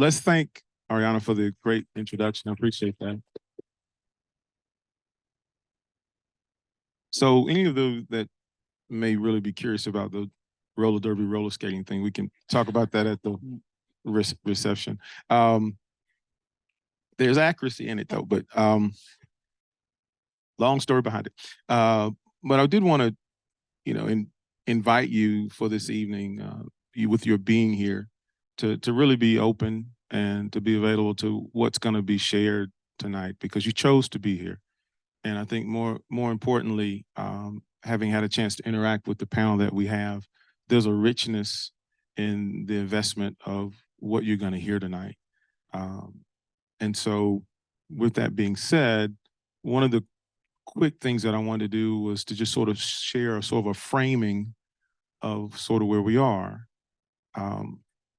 let's thank Ariana for the great introduction. I appreciate that. So any of those that may really be curious about the roller derby, roller skating thing, we can talk about that at the reception. There's accuracy in it though, but long story behind it. But I did want to, invite you for this evening, you with your being here, to really be open and to be available to what's going to be shared tonight, because you chose to be here. And I think more importantly, having had a chance to interact with the panel that we have, there's a richness in the investment of what you're going to hear tonight. And so with that being said, one of the quick things that I wanted to do was to just sort of share sort of a framing of sort of where we are.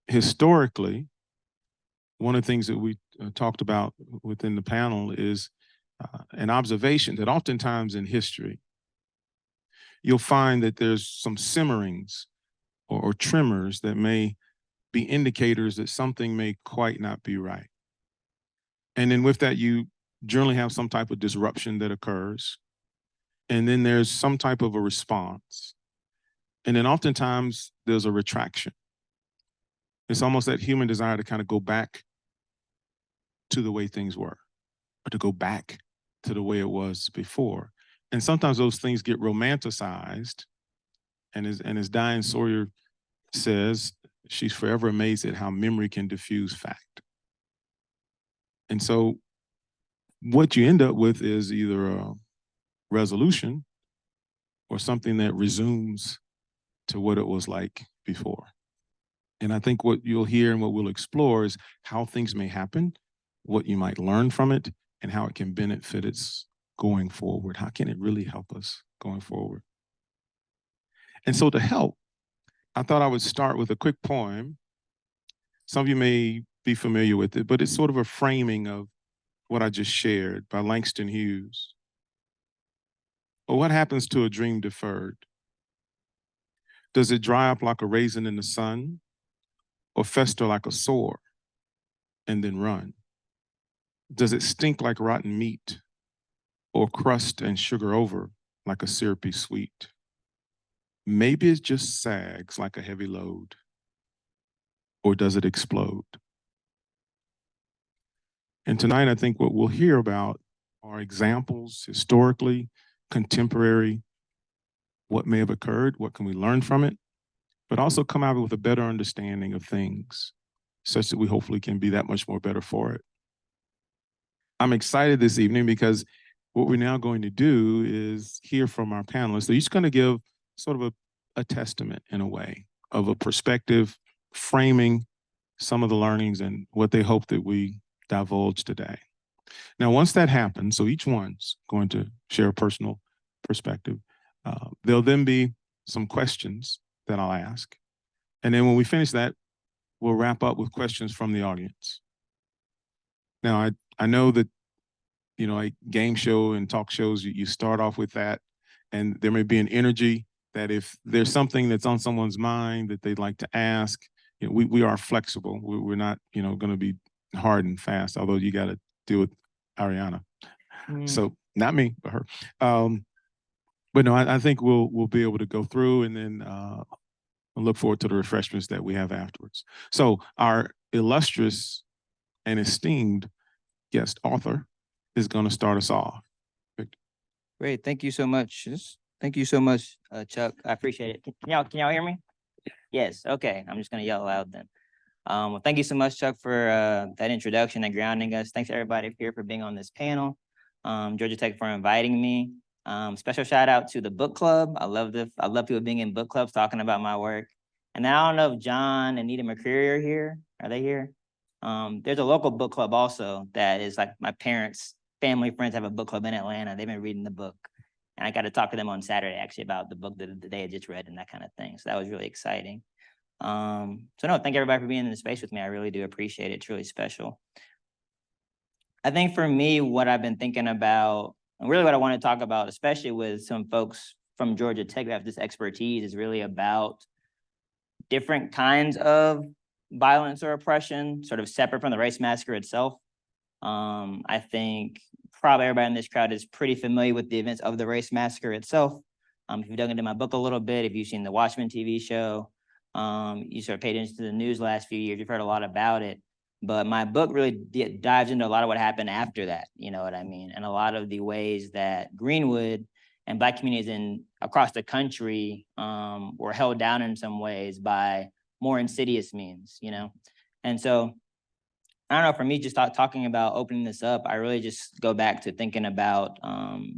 Historically, one of the things that we talked about within the panel is an observation that oftentimes in history, you'll find that there's some simmerings or tremors that may be indicators that something may quite not be right. And then with that, you generally have some type of disruption that occurs. And then there's some type of a response. And then oftentimes there's a retraction. It's almost that human desire to kind of go back to the way things were, or to go back to the way it was before. And sometimes those things get romanticized. And as Diane Sawyer says, she's forever amazed at how memory can diffuse fact. And so what you end up with is either a resolution or something that resumes to what it was like before. And I think what you'll hear and what we'll explore is how things may happen, what you might learn from it, and how it can benefit us going forward. How can it really help us going forward? And so to help, I thought I would start with a quick poem. Some of you may be familiar with it, but it's sort of a framing of what I just shared by Langston Hughes. Or what happens to a dream deferred? Does it dry up like a raisin in the sun, or fester like a sore and then run? Does it stink like rotten meat, or crust and sugar over like a syrupy sweet? Maybe it just sags like a heavy load, or does it explode? And tonight, I think what we'll hear about are examples, historically, contemporary, what may have occurred, what can we learn from it, but also come out with a better understanding of things, such that we hopefully can be that much more better for it. I'm excited this evening because what we're now going to do is hear from our panelists. They're each going to give sort of a testament, in a way, of a perspective framing some of the learnings and what they hope that we divulge today. Now, once that happens, so each one's going to share a personal perspective. There'll then be some questions that I'll ask. And then when we finish that, we'll wrap up with questions from the audience. Now, I know that, like game show and talk shows, you start off with that, and there may be an energy that if there's something that's on someone's mind that they'd like to ask, we are flexible. We're not, going to be hard and fast, although you got to deal with Ariana. So not me, but her. But no, I think we'll be able to go through, and then I look forward to the refreshments that we have afterwards. So our illustrious and esteemed guest author is going to start us off. Victor. Great, thank you so much. Thank you so much, Chuck. I appreciate it. Can y'all hear me? Yes. Okay. I'm just gonna yell loud then. Well, thank you so much, Chuck, for that introduction and grounding us. Thanks everybody here for being on this panel. Georgia Tech for inviting me. Special shout out to the book club. I love people being in book clubs talking about my work. And I don't know if John and Nita McCreary are here. Are they here? There's a local book club also that is like my parents' family friends have a book club in Atlanta. They've been reading the book. And I got to talk to them on Saturday actually about the book that they had just read and that kind of thing. So that was really exciting. So no, thank everybody for being in the space with me. I really do appreciate it. It's really special. I think for me, what I've been thinking about, and really what I want to talk about, especially with some folks from Georgia Tech that have this expertise, is really about different kinds of violence or oppression, sort of separate from the race massacre itself. I think probably everybody in this crowd is pretty familiar with the events of the race massacre itself. If you've dug into my book a little bit, if you've seen the Watchmen TV show, you sort of paid attention to the news last few years, you've heard a lot about it. But my book really dives into a lot of what happened after that, you know what I mean? And a lot of the ways that Greenwood and Black communities across the country were held down in some ways by more insidious means, you know? And so I don't know, for me, just talking about opening this up, I really just go back to thinking about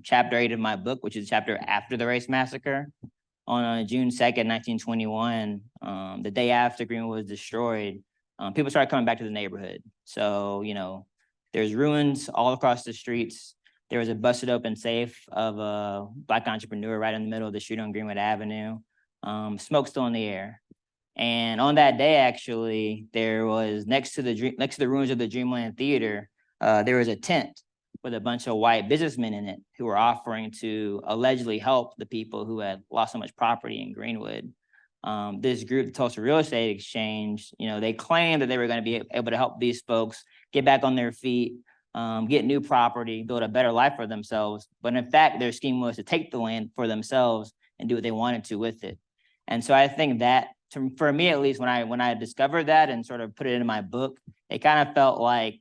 chapter 8 of my book, which is the chapter after the race massacre. On June 2nd, 1921, the day after Greenwood was destroyed, people started coming back to the neighborhood. So, you know, there's ruins all across the streets. There was a busted open safe of a Black entrepreneur right in the middle of the street on Greenwood Avenue. Smoke still in the air. And on that day, actually, there was next to the ruins of the Dreamland Theater, there was a tent with a bunch of white businessmen in it who were offering to allegedly help the people who had lost so much property in Greenwood. This group, the Tulsa Real Estate Exchange, you know, they claimed that they were going to be able to help these folks get back on their feet, get new property, build a better life for themselves. But in fact, their scheme was to take the land for themselves and do what they wanted to with it. And so I think that, for me at least, when I discovered that and sort of put it in my book, it kind of felt like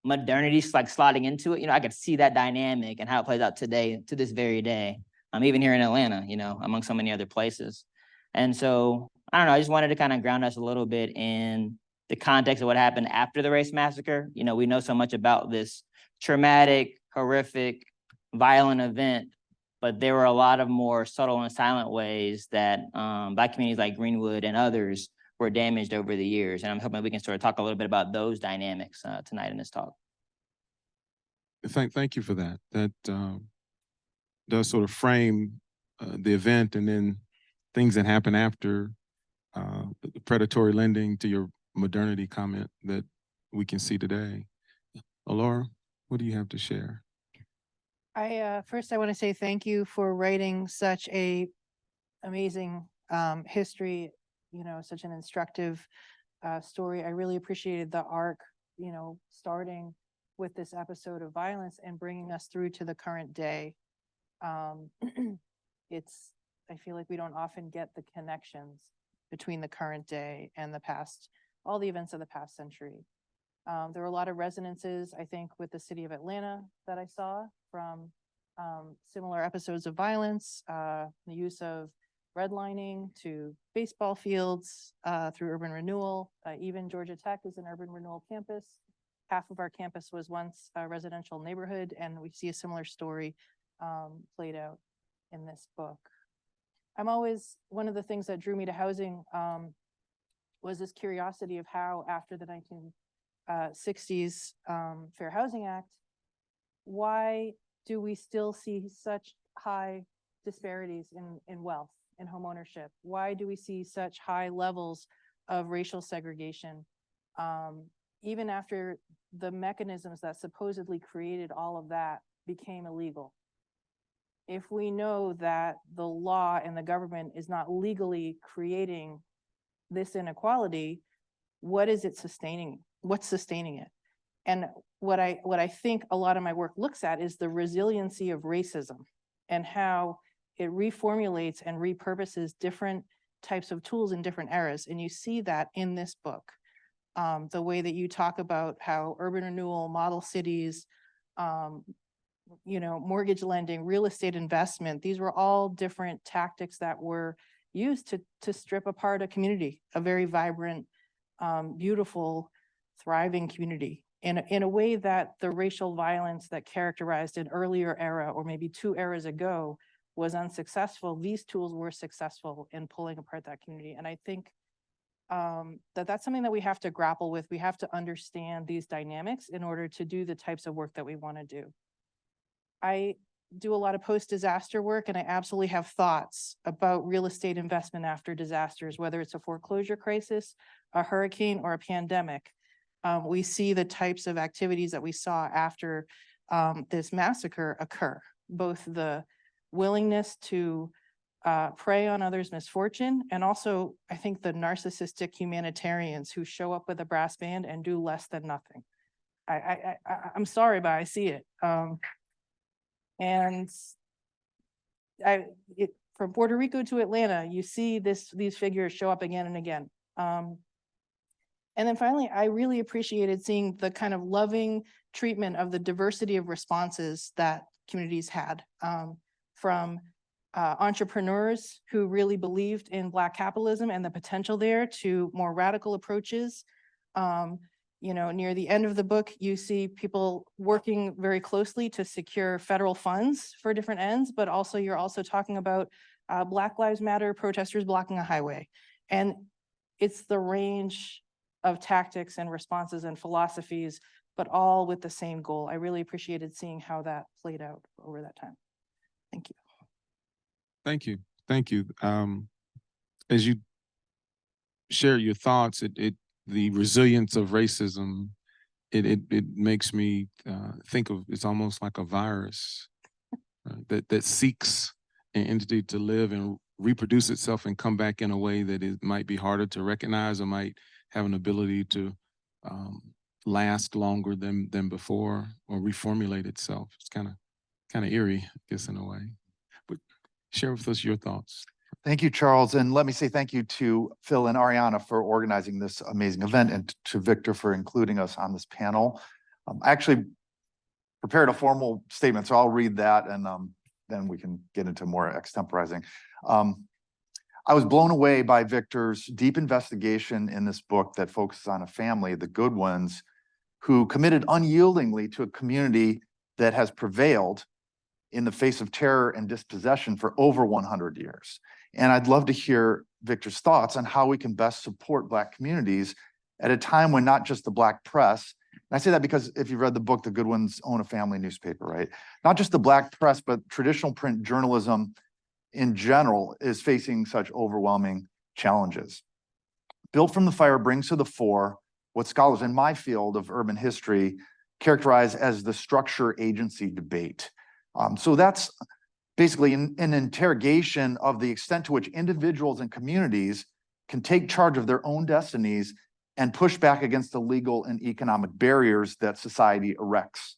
modernity's like slotting into it. You know, I could see that dynamic and how it plays out today, to this very day. Even here in Atlanta, you know, among so many other places. And so I don't know, I just wanted to kind of ground us a little bit in the context of what happened after the race massacre. You know, we know so much about this traumatic, horrific, violent event, but there were a lot of more subtle and silent ways that Black communities like Greenwood and others were damaged over the years. And I'm hoping we can sort of talk a little bit about those dynamics tonight in this talk. Thank you for that. That does sort of frame the event and then things that happen after the predatory lending, to your modernity comment, that we can see today. Alora, what do you have to share? First, I want to say thank you for writing such a amazing history, you know, such an instructive story. I really appreciated the arc, you know, starting with this episode of violence and bringing us through to the current day. I feel like we don't often get the connections between the current day and the past, all the events of the past century. There were a lot of resonances, I think, with the city of Atlanta that I saw from similar episodes of violence, the use of redlining to baseball fields through urban renewal. Even Georgia Tech is an urban renewal campus. Half of our campus was once a residential neighborhood, and we see a similar story played out in this book. One of the things that drew me to housing was this curiosity of how, after the 1960s Fair Housing Act, why do we still see such high disparities in wealth and home ownership? Why do we see such high levels of racial segregation? Even after the mechanisms that supposedly created all of that became illegal. If we know that the law and the government is not legally creating this inequality, what is it sustaining? What's sustaining it? And what I think a lot of my work looks at is the resiliency of racism and how it reformulates and repurposes different types of tools in different eras. And you see that in this book. The way that you talk about how urban renewal, model cities, you know, mortgage lending, real estate investment, these were all different tactics that were used to strip apart a community, a very vibrant, beautiful, thriving community in a way that the racial violence that characterized an earlier era or maybe 2 eras ago was unsuccessful. These tools were successful in pulling apart that community. And I think that's something that we have to grapple with. We have to understand these dynamics in order to do the types of work that we want to do. I do a lot of post-disaster work, and I absolutely have thoughts about real estate investment after disasters, whether it's a foreclosure crisis, a hurricane, or a pandemic. We see the types of activities that we saw after this massacre occur, both the willingness to prey on others' misfortune, and also, I think, the narcissistic humanitarians who show up with a brass band and do less than nothing. I'm sorry, but I see it. And from Puerto Rico to Atlanta, you see these figures show up again and again. And then finally, I really appreciated seeing the kind of loving treatment of the diversity of responses that communities had, from entrepreneurs who really believed in Black capitalism and the potential there, to more radical approaches. Near the end of the book, you see people working very closely to secure federal funds for different ends, but also you're also talking about Black Lives Matter protesters blocking a highway. And it's the range of tactics and responses and philosophies, but all with the same goal. I really appreciated seeing how that played out over that time. Thank you. Thank you. Thank you. As you share your thoughts, the resilience of racism, it makes me think of, it's almost like a virus that seeks an entity to live and reproduce itself and come back in a way that it might be harder to recognize, or might have an ability to last longer than before, or reformulate itself. It's kind of eerie, I guess, in a way. But share with us your thoughts. Thank you, Charles. And let me say thank you to Phil and Ariana for organizing this amazing event, and to Victor for including us on this panel. I actually prepared a formal statement, so I'll read that, and then we can get into more extemporizing. I was blown away by Victor's deep investigation in this book that focuses on a family, the Goodwins, who committed unyieldingly to a community that has prevailed in the face of terror and dispossession for over 100 years. And I'd love to hear Victor's thoughts on how we can best support Black communities at a time when not just the Black press, and I say that because if you've read the book, the Goodwins own a family newspaper, right? Not just the Black press, but traditional print journalism in general is facing such overwhelming challenges. Built from the Fire brings to the fore what scholars in my field of urban history characterize as the structure agency debate. So that's basically an interrogation of the extent to which individuals and communities can take charge of their own destinies and push back against the legal and economic barriers that society erects.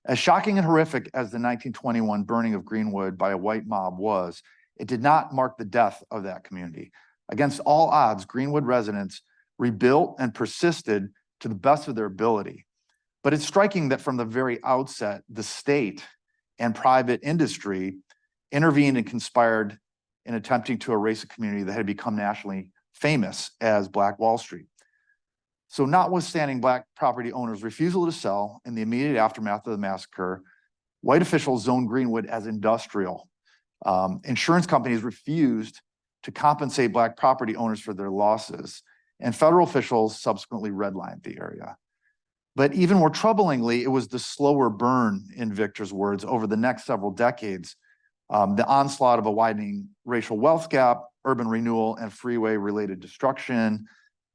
As shocking and horrific as the 1921 burning of Greenwood by a white mob was, it did not mark the death of that community. Against all odds, Greenwood residents rebuilt and persisted to the best of their ability. But it's striking that from the very outset, the state and private industry intervened and conspired in attempting to erase a community that had become nationally famous as Black Wall Street. So notwithstanding Black property owners' refusal to sell in the immediate aftermath of the massacre, white officials zoned Greenwood as industrial. Insurance companies refused to compensate Black property owners for their losses, and federal officials subsequently redlined the area. But even more troublingly, it was the slower burn, in Victor's words, over the next several decades. The onslaught of a widening racial wealth gap, urban renewal and freeway-related destruction,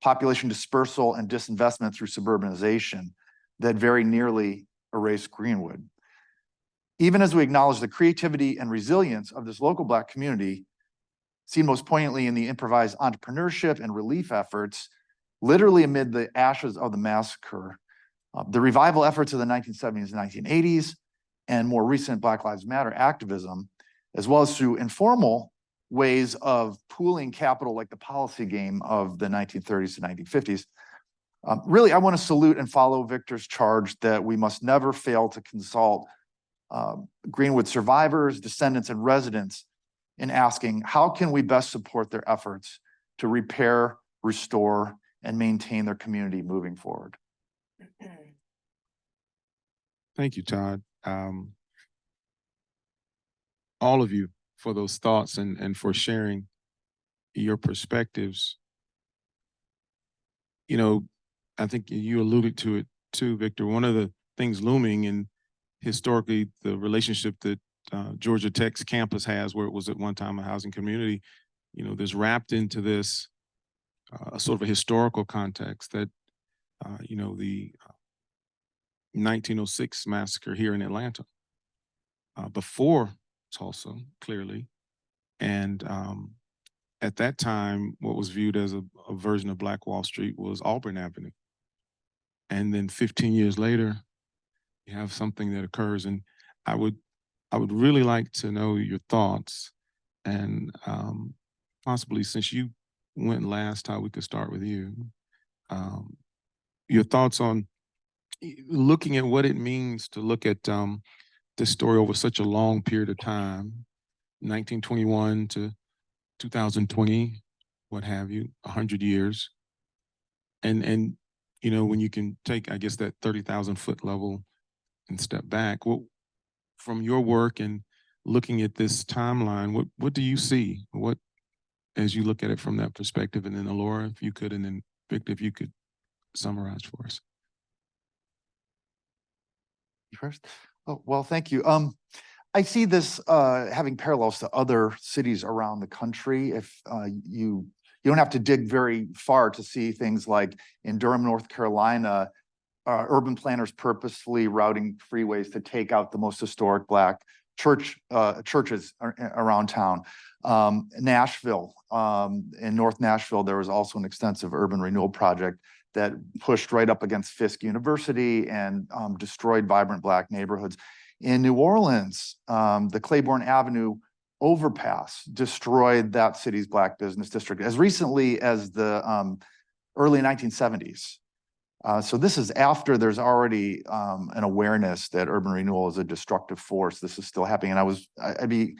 population dispersal and disinvestment through suburbanization that very nearly erased Greenwood. Even as we acknowledge the creativity and resilience of this local Black community, seen most poignantly in the improvised entrepreneurship and relief efforts, literally amid the ashes of the massacre, the revival efforts of the 1970s and 1980s, and more recent Black Lives Matter activism, as well as through informal ways of pooling capital like the policy game of the 1930s to 1950s. Really, I want to salute and follow Victor's charge that we must never fail to consult Greenwood survivors, descendants, and residents in asking, how can we best support their efforts to repair, restore, and maintain their community moving forward? Thank you, Todd. All of you for those thoughts and for sharing your perspectives. You know, I think you alluded to it too, Victor. One of the things looming in historically the relationship that Georgia Tech's campus has, where it was at one time a housing community, you know, there's wrapped into this a sort of a historical context that, you know, the 1906 massacre here in Atlanta, before Tulsa, clearly, And at that time, what was viewed as a version of Black Wall Street was Auburn Avenue. And then 15 years later, you have something that occurs. And I would really like to know your thoughts, and possibly, since you went last, how we could start with you. Your thoughts on looking at what it means to look at this story over such a long period of time, 1921 to 2020, what have you, 100 years. And you know, when you can take, I guess, that 30,000-foot level and step back, well, from your work and looking at this timeline, what do you see? What, as you look at it from that perspective? And then Alora, if you could, and then Victor, if you could summarize for us. First. Oh, well, thank you. I see this having parallels to other cities around the country. If you don't have to dig very far to see things like in Durham, North Carolina, urban planners purposefully routing freeways to take out the most historic Black churches around town. Nashville, in North Nashville, there was also an extensive urban renewal project that pushed right up against Fisk University and destroyed vibrant Black neighborhoods. In New Orleans, the Claiborne Avenue overpass destroyed that city's Black business district as recently as the early 1970s. So this is after there's already an awareness that urban renewal is a destructive force. This is still happening. And I'd be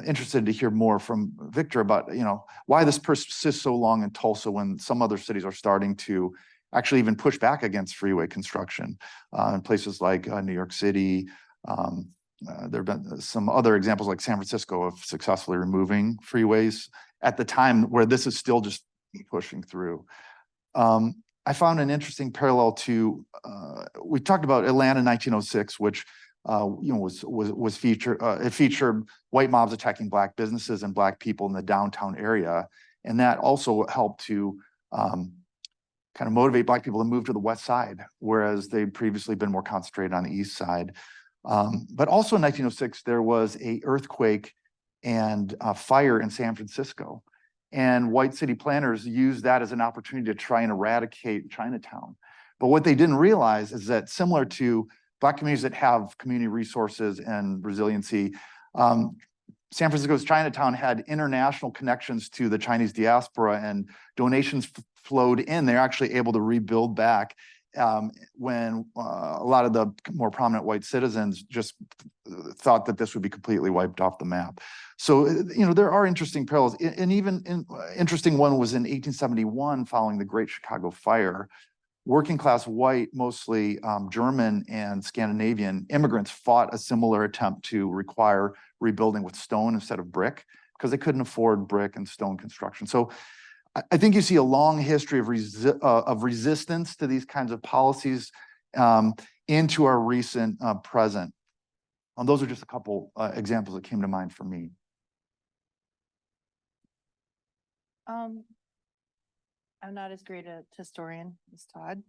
interested to hear more from Victor about, you know, why this persists so long in Tulsa when some other cities are starting to actually even push back against freeway construction in places like New York City. There have been some other examples like San Francisco of successfully removing freeways at the time where this is still just pushing through. I found an interesting parallel to, we talked about Atlanta in 1906, which you know, was featured, it featured white mobs attacking Black businesses and Black people in the downtown area. And that also helped to kind of motivate Black people to move to the West Side, whereas they'd previously been more concentrated on the East Side. But also in 1906, there was an earthquake and a fire in San Francisco. And white city planners used that as an opportunity to try and eradicate Chinatown. But what they didn't realize is that similar to Black communities that have community resources and resiliency, San Francisco's Chinatown had international connections to the Chinese diaspora, and donations flowed in. They're actually able to rebuild back when a lot of the more prominent white citizens just thought that this would be completely wiped off the map. So, you know, there are interesting parallels. And even interesting one was in 1871, following the Great Chicago Fire. Working class white, mostly German and Scandinavian immigrants fought a similar attempt to require rebuilding with stone instead of brick because they couldn't afford brick and stone construction. So I think you see a long history of resistance to these kinds of policies into our recent present. Those are just a couple examples that came to mind for me. I'm not as great a historian as Todd.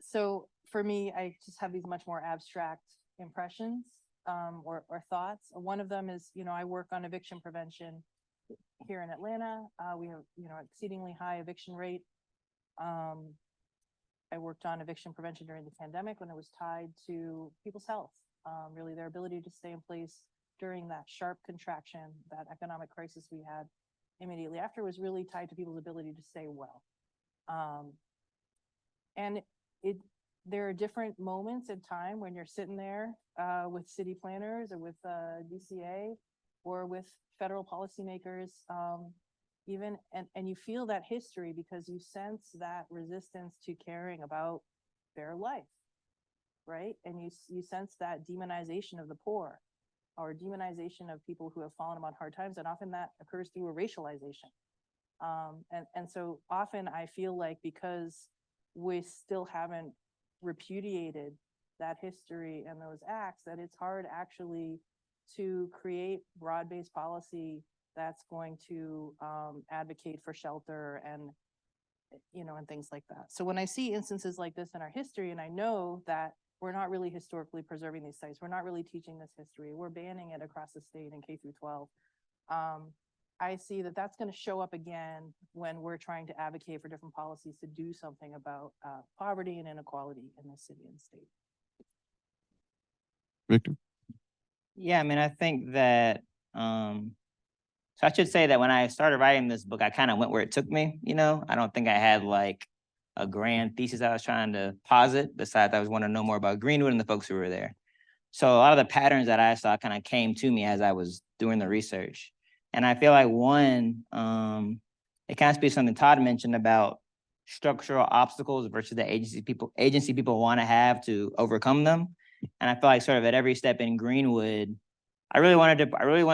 So for me, I just have these much more abstract impressions or thoughts. One of them is, you know, I work on eviction prevention here in Atlanta. We have, you know, exceedingly high eviction rate. I worked on eviction prevention during the pandemic when it was tied to people's health, really their ability to stay in place during that sharp contraction, that economic crisis we had immediately after was really tied to people's ability to stay well. And there are different moments in time when you're sitting there with city planners or with DCA or with federal policymakers, even, and you feel that history because you sense that resistance to caring about their life, right? And you sense that demonization of the poor, or demonization of people who have fallen upon hard times, and often that occurs through a racialization. And so often I feel like because we still haven't repudiated that history and those acts, that it's hard actually to create broad-based policy that's going to advocate for shelter and, you know, and things like that. So when I see instances like this in our history, and I know that we're not really historically preserving these sites. We're not really teaching this history. We're banning it across the state in K through 12. I see that that's going to show up again when we're trying to advocate for different policies to do something about poverty and inequality in the city and state. Victor? Yeah, I mean, I think that, so I should say that when I started writing this book, I kind of went where it took me, you know? I don't think I had like a grand thesis I was trying to posit, besides I was wanting to know more about Greenwood and the folks who were there. So a lot of the patterns that I saw kind of came to me as I was doing the research. And I feel like one, it kind of speaks to something Todd mentioned about structural obstacles versus the agency people want to have to overcome them. And I feel like sort of at every step in Greenwood, I really wanted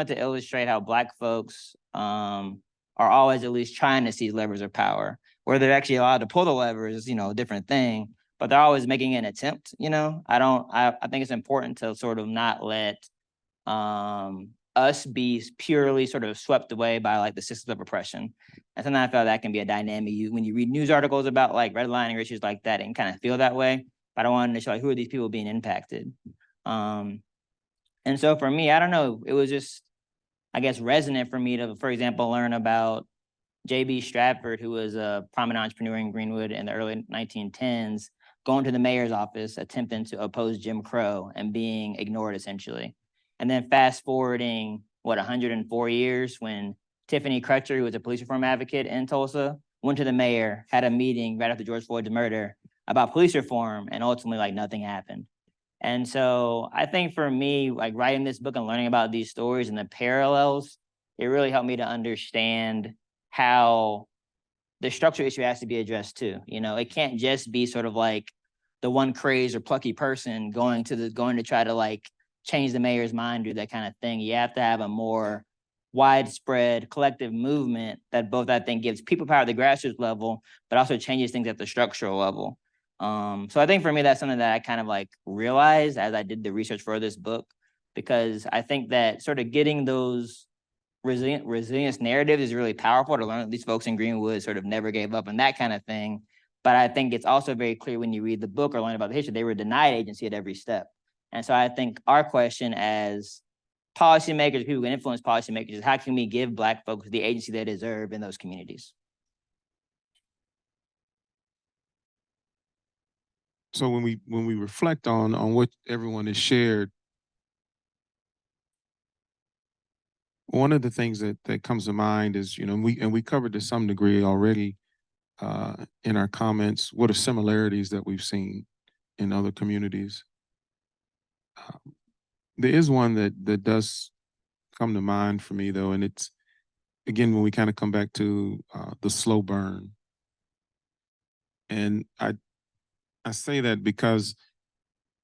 to illustrate how Black folks are always at least trying to seize levers of power. Whether they're actually allowed to pull the levers, you know, a different thing, but they're always making an attempt, you know. I think it's important to sort of not let us be purely sort of swept away by like the systems of oppression. And sometimes I feel that can be a dynamic. When you read news articles about like redlining or issues like that, it can kind of feel that way. But I wanted to show like who are these people being impacted. And so for me, I don't know, it was just, I guess, resonant for me to, for example, learn about J.B. Stratford, who was a prominent entrepreneur in Greenwood in the early 1910s, going to the mayor's office, attempting to oppose Jim Crow and being ignored essentially. And then fast forwarding, 104 years, when Tiffany Crutcher, who was a police reform advocate in Tulsa, went to the mayor, had a meeting right after George Floyd's murder about police reform, and ultimately like nothing happened. And so I think for me, like writing this book and learning about these stories and the parallels, it really helped me to understand how the structural issue has to be addressed too. You know, it can't just be sort of like the one crazed or plucky person going to try to like change the mayor's mind or that kind of thing. You have to have a more widespread collective movement that both, I think, gives people power at the grassroots level, but also changes things at the structural level. So I think for me, that's something that I kind of like realized as I did the research for this book, because I think that sort of getting those resilience narrative is really powerful to learn that these folks in Greenwood sort of never gave up and that kind of thing. But I think it's also very clear when you read the book or learn about the history, they were denied agency at every step. And so I think our question as policymakers, people who can influence policymakers, is how can we give Black folks the agency they deserve in those communities? So when we reflect on what everyone has shared, one of the things that comes to mind is, you know, we covered to some degree already in our comments, what are similarities that we've seen in other communities. There is one that does come to mind for me though, and it's, again, when we kind of come back to the slow burn. And I say that because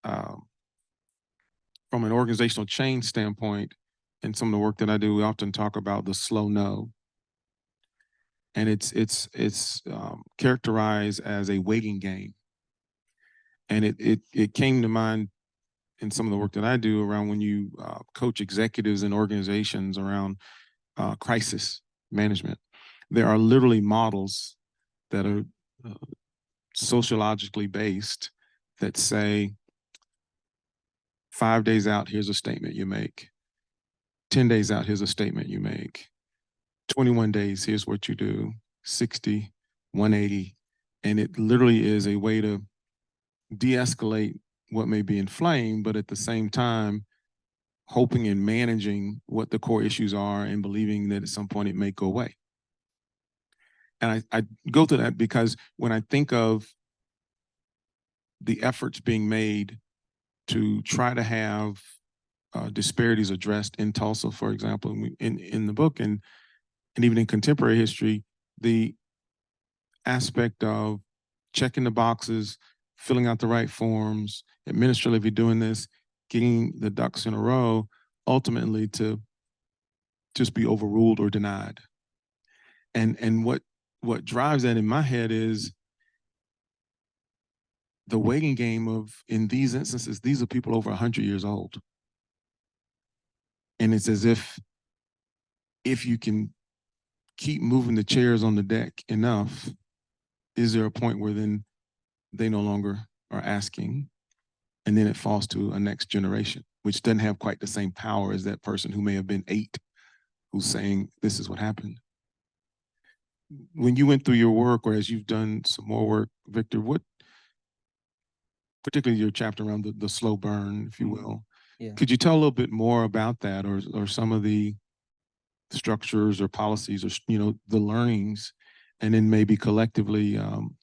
from an organizational change standpoint, in some of the work that I do, we often talk about the slow no. And it's characterized as a waiting game. And it came to mind in some of the work that I do around when you coach executives and organizations around crisis management. There are literally models that are sociologically based that say 5 days out, here's a statement you make. 10 days out, here's a statement you make. 21 days, here's what you do. 60, 180. And it literally is a way to de-escalate what may be inflamed, but at the same time, hoping and managing what the core issues are and believing that at some point it may go away. And I go to that because when I think of the efforts being made to try to have disparities addressed in Tulsa, for example, in the book and even in contemporary history, the aspect of checking the boxes, filling out the right forms, administratively doing this, getting the ducks in a row, ultimately to just be overruled or denied. And what drives that in my head is the waiting game of, in these instances, these are people over 100 years old. And it's as if you can keep moving the chairs on the deck enough, is there a point where then they no longer are asking? and then it falls to a next generation, which doesn't have quite the same power as that person who may have been 8, who's saying, this is what happened. When you went through your work, or as you've done some more work, Victor, what, particularly your chapter around the slow burn, if you will, Yeah. could you tell a little bit more about that, or some of the structures or policies, or, the learnings, and then maybe collectively,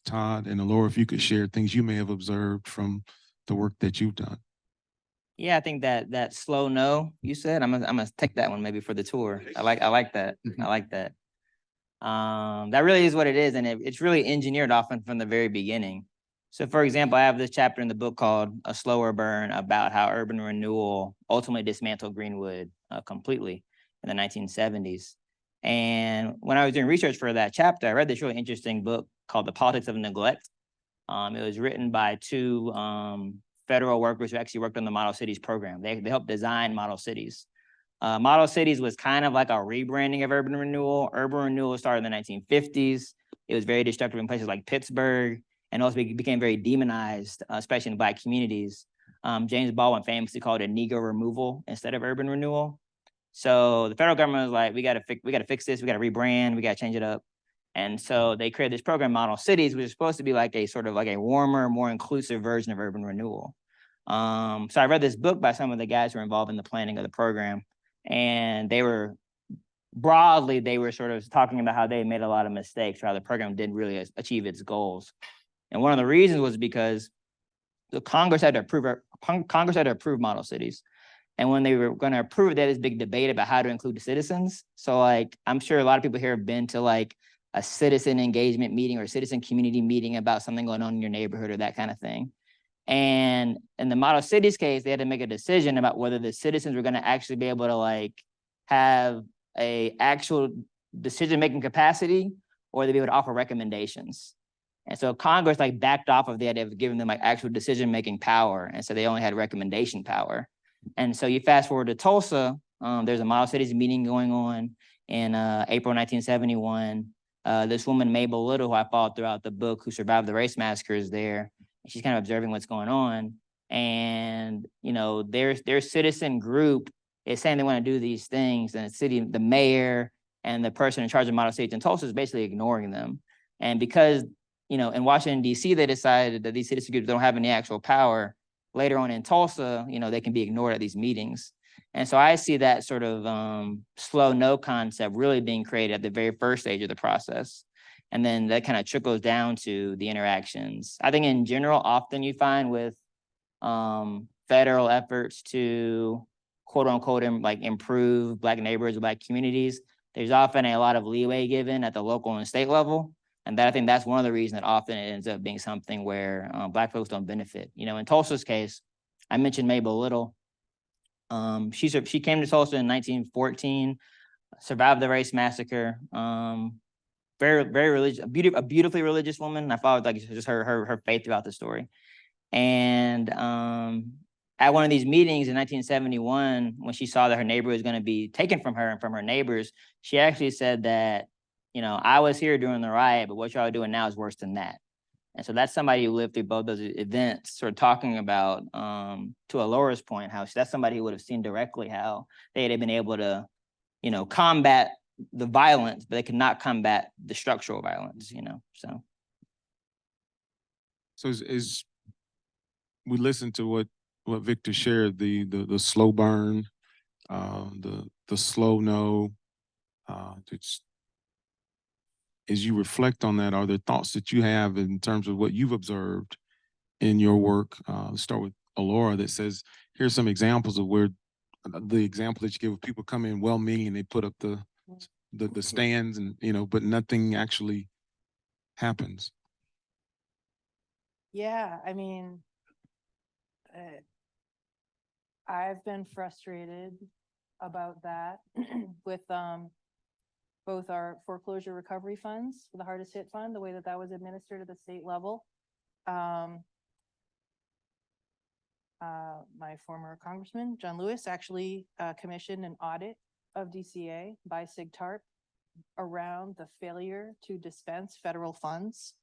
Todd and Alora, if you could share things you may have observed from the work that you've done. Yeah, I think that slow no you said, I'm gonna take that one maybe for the tour. I like that. I like that. That really is what it is, and it's really engineered often from the very beginning. So, for example, I have this chapter in the book called "A Slower Burn" about how urban renewal ultimately dismantled Greenwood completely in the 1970s. And when I was doing research for that chapter, I read this really interesting book called "The Politics of Neglect." It was written by 2 federal workers who actually worked on the Model Cities program. They helped design Model Cities. Model Cities was kind of like a rebranding of urban renewal. Urban renewal started in the 1950s. It was very destructive in places like Pittsburgh, and also became very demonized, especially in Black communities. James Baldwin famously called it Negro removal instead of urban renewal. So the federal government was like, we got to fix this. We got to rebrand. We got to change it up. And so they created this program, Model Cities, which is supposed to be like a sort of like a warmer, more inclusive version of urban renewal. So I read this book by some of the guys who were involved in the planning of the program, and they were sort of talking about how they made a lot of mistakes, or how the program didn't really achieve its goals. And one of the reasons was because the Congress had to approve Model Cities. And when they were going to approve it, they had this big debate about how to include the citizens. So like, I'm sure a lot of people here have been to like a citizen engagement meeting or a citizen community meeting about something going on in your neighborhood or that kind of thing. And in the Model Cities case, they had to make a decision about whether the citizens were going to actually be able to like have a actual decision-making capacity, or they'd be able to offer recommendations. And so Congress like backed off of the idea of giving them like actual decision-making power. And so they only had recommendation power. And so you fast forward to Tulsa, there's a Model Cities meeting going on in April 1971. This woman, Mabel Little, who I followed throughout the book, who survived the race massacre, is there. And she's kind of observing what's going on. And, their citizen group is saying they want to do these things. And the mayor and the person in charge of Model Cities in Tulsa is basically ignoring them. And because, in Washington, D.C., they decided that these citizen groups don't have any actual power, later on in Tulsa, they can be ignored at these meetings. And so I see that sort of slow no concept really being created at the very first stage of the process. And then that kind of trickles down to the interactions. I think in general, often you find with federal efforts to quote unquote improve Black neighborhoods, Black communities, there's often a lot of leeway given at the local and state level. And I think that's one of the reasons that often it ends up being something where Black folks don't benefit. In Tulsa's case, I mentioned Mabel Little. She came to Tulsa in 1914, survived the race massacre. Very, very religious, a beautifully religious woman. I followed just her faith throughout the story. And at one of these meetings in 1971, when she saw that her neighbor was going to be taken from her and from her neighbors, she actually said that, I was here during the riot, but what y'all are doing now is worse than that. And so that's somebody who lived through both those events, sort of talking about, to Alora's point, how that's somebody who would have seen directly how they had been able to, combat the violence, but they could not combat the structural violence, so. So as we listen to what Victor shared, the slow burn, the slow no, as you reflect on that, are there thoughts that you have in terms of what you've observed in your work? Let's start with Alora, that says, here's some examples of where the example that you give of people come in well-meaning, they put up the stands and, but nothing actually happens. Yeah, I mean, I've been frustrated about that with both our foreclosure recovery funds for the hardest hit fund, the way that was administered at the state level. My former congressman, John Lewis, actually commissioned an audit of DCA by SIGTARP around the failure to dispense federal funds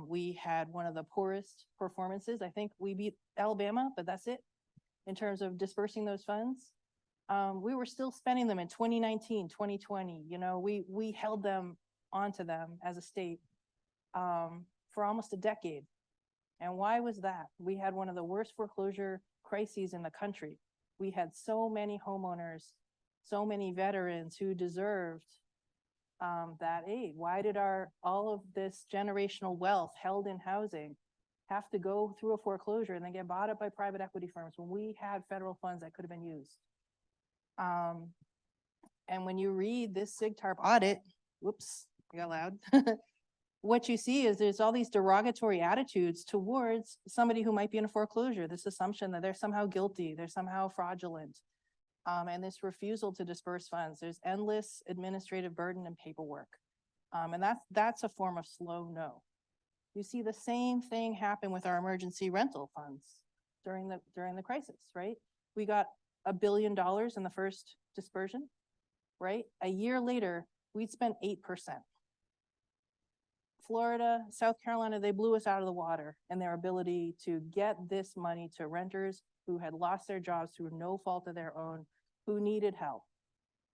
We had one of the poorest performances. I think we beat Alabama, but that's it in terms of dispersing those funds. We were still spending them in 2019, 2020. You know, we held them onto them as a state for almost a decade. And why was that? We had one of the worst foreclosure crises in the country. We had so many homeowners, so many veterans who deserved that aid. Why did all of this generational wealth held in housing have to go through a foreclosure and then get bought up by private equity firms when we had federal funds that could have been used? And when you read this SIGTARP audit, whoops, I got loud. What you see is there's all these derogatory attitudes towards somebody who might be in a foreclosure, this assumption that they're somehow guilty, they're somehow fraudulent, and this refusal to disperse funds. There's endless administrative burden and paperwork. And that's a form of slow no. You see the same thing happen with our emergency rental funds during the crisis, right? We got $1 billion in the first dispersion, right? A year later, we'd spent 8%. Florida, South Carolina, they blew us out of the water in their ability to get this money to renters who had lost their jobs through no fault of their own, who needed help.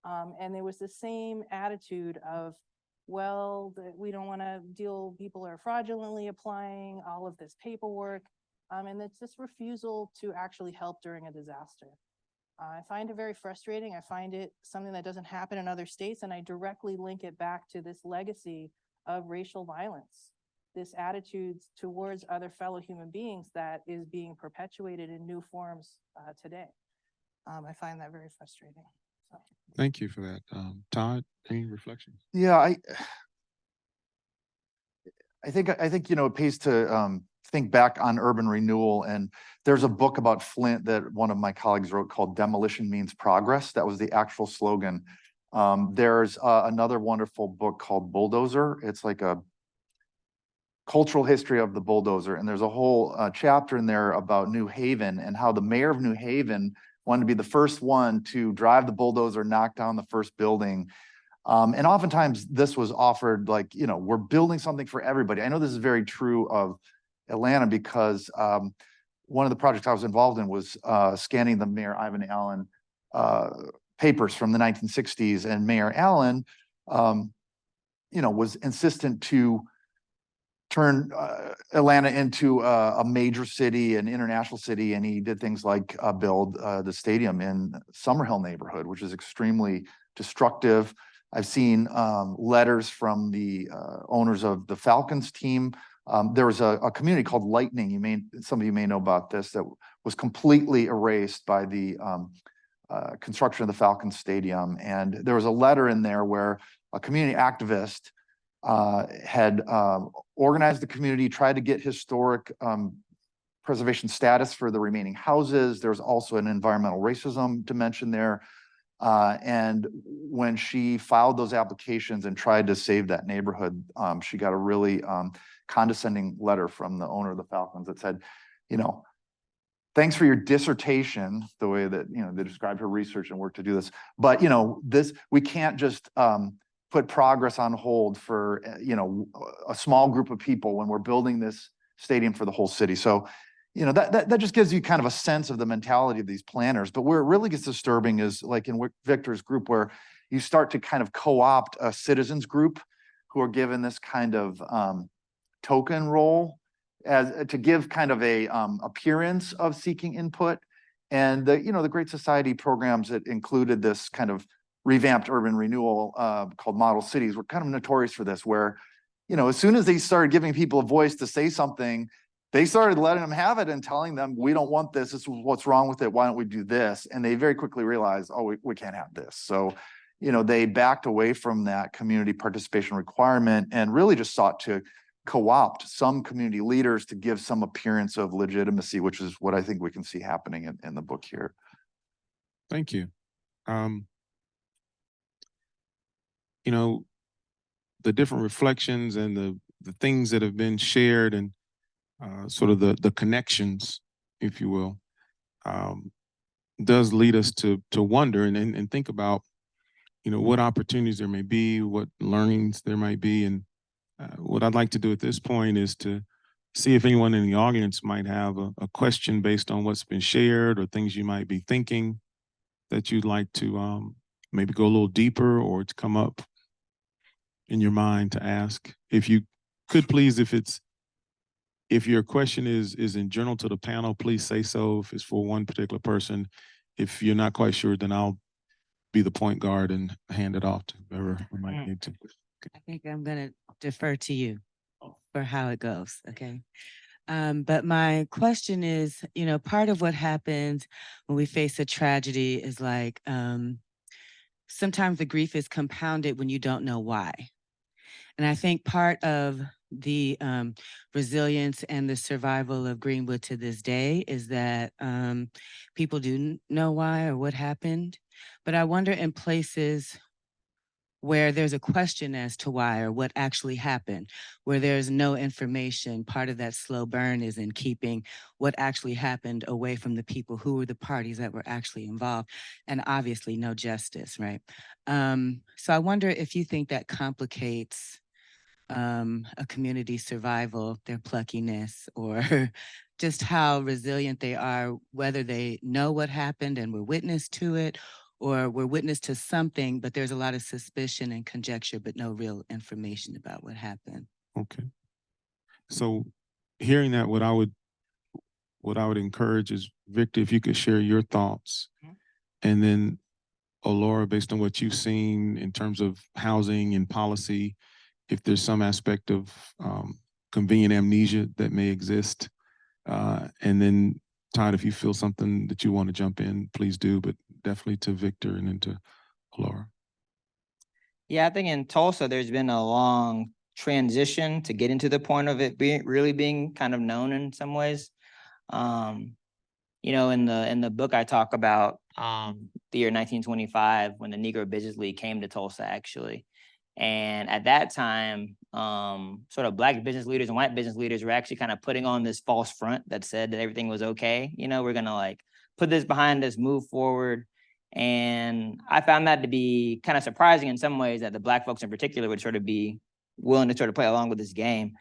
And there was the same attitude of, well, we don't want to deal, people are fraudulently applying all of this paperwork. And it's this refusal to actually help during a disaster. I find it very frustrating. I find it something that doesn't happen in other states. And I directly link it back to this legacy of racial violence, this attitude towards other fellow human beings that is being perpetuated in new forms today. I find that very frustrating. So. Thank you for that. Todd, any reflections? Yeah, I think, you know, it pays to think back on urban renewal. And there's a book about Flint that one of my colleagues wrote called Demolition Means Progress. That was the actual slogan. There's another wonderful book called Bulldozer. It's like a cultural history of the bulldozer. And there's a whole chapter in there about New Haven and how the mayor of New Haven wanted to be the first one to drive the bulldozer, knock down the first building. And oftentimes this was offered like, you know, we're building something for everybody. I know this is very true of Atlanta because one of the projects I was involved in was scanning the Mayor Ivan Allen papers from the 1960s, and Mayor Allen, you know, was insistent to turn Atlanta into a major city, an international city, and he did things like build the stadium in Summerhill neighborhood, which is extremely destructive. I've seen letters from the owners of the Falcons team. There was a community called Lightning. Some of you may know about this, that was completely erased by the construction of the Falcons Stadium. And there was a letter in there where a community activist had organized the community, tried to get historic preservation status for the remaining houses. There's also an environmental racism dimension there. And when she filed those applications and tried to save that neighborhood, she got a really condescending letter from the owner of the Falcons that said, you know, thanks for your dissertation, the way that, you know, they described her research and work to do this. But, you know, we can't just put progress on hold for, you know, a small group of people when we're building this stadium for the whole city. So, you know, that just gives you kind of a sense of the mentality of these planners. But where it really gets disturbing is like in Victor's group, where you start to kind of co-opt a citizens group who are given this kind of token role as to give kind of a appearance of seeking input. And the, you know, the Great Society programs that included this kind of revamped urban renewal called Model Cities were kind of notorious for this, where, you know, as soon as they started giving people a voice to say something, they started letting them have it and telling them, we don't want this. This is what's wrong with it. Why don't we do this? And they very quickly realized, oh, we can't have this. So, you know, they backed away from that community participation requirement and really just sought to co-opt some community leaders to give some appearance of legitimacy, which is what I think we can see happening in the book here. Thank you. You know, the different reflections and the things that have been shared and sort of the connections, if you will, does lead us to wonder and think about, you know, what opportunities there may be, what learnings there might be, and What I'd like to do at this point is to see if anyone in the audience might have a question based on what's been shared or things you might be thinking that you'd like to maybe go a little deeper or to come up in your mind to ask. If you could please, if your question is in general to the panel, please say so. If it's for one particular person, if you're not quite sure, then I'll be the point guard and hand it off to whoever we might need to. I think I'm gonna defer to you for how it goes, okay? But my question is, you know, part of what happens when we face a tragedy is like, sometimes the grief is compounded when you don't know why. And I think part of the resilience and the survival of Greenwood to this day is that people do know why or what happened. But I wonder in places where there's a question as to why or what actually happened, where there's no information, part of that slow burn is in keeping what actually happened away from the people who were the parties that were actually involved, and obviously no justice, right? So I wonder if you think that complicates a community's survival, their pluckiness, or just how resilient they are, whether they know what happened and were witness to it, or were witness to something, but there's a lot of suspicion and conjecture, but no real information about what happened. Okay. So hearing that, what I would encourage is, Victor, if you could share your thoughts, and then Laura, based on what you've seen in terms of housing and policy, if there's some aspect of convenient amnesia that may exist, and then Todd, if you feel something that you want to jump in, please do, but definitely to Victor and then to Laura. Yeah, I think in Tulsa, there's been a long transition to getting to the point of it really being kind of known in some ways. You know, in the book, I talk about the year 1925 when the Negro Business League came to Tulsa, actually. And at that time, sort of Black business leaders and white business leaders were actually kind of putting on this false front that said that everything was okay. You know, we're going to like put this behind us, move forward. And I found that to be kind of surprising in some ways, that the Black folks in particular would sort of be willing to sort of play along with this game.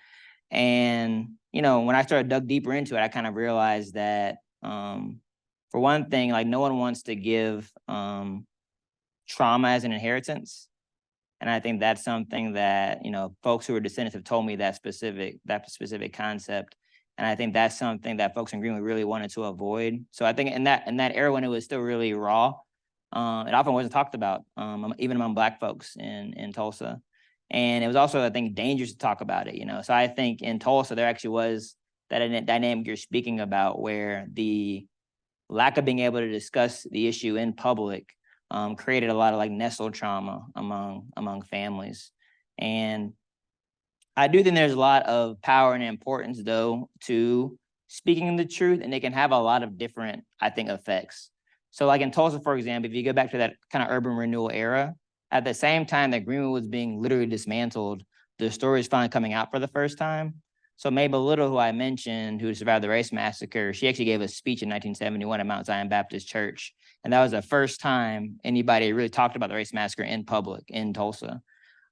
And, you know, when I started dug deeper into it, I kind of realized that, for one thing, like no one wants to give trauma as an inheritance. And I think that's something that, you know, folks who are descendants have told me that specific concept. And I think that's something that folks in Greenwood really wanted to avoid. So I think in that era when it was still really raw, it often wasn't talked about, even among Black folks in Tulsa. And it was also, I think, dangerous to talk about it, you know. So I think in Tulsa, there actually was that dynamic you're speaking about, where the lack of being able to discuss the issue in public created a lot of like nestled trauma among families. And I do think there's a lot of power and importance, though, to speaking the truth, and it can have a lot of different, I think, effects. So like in Tulsa, for example, if you go back to that kind of urban renewal era, at the same time that Greenwood was being literally dismantled, the story is finally coming out for the first time. So Mabel Little, who I mentioned, who survived the race massacre, she actually gave a speech in 1971 at Mount Zion Baptist Church. And that was the first time anybody really talked about the race massacre in public in Tulsa.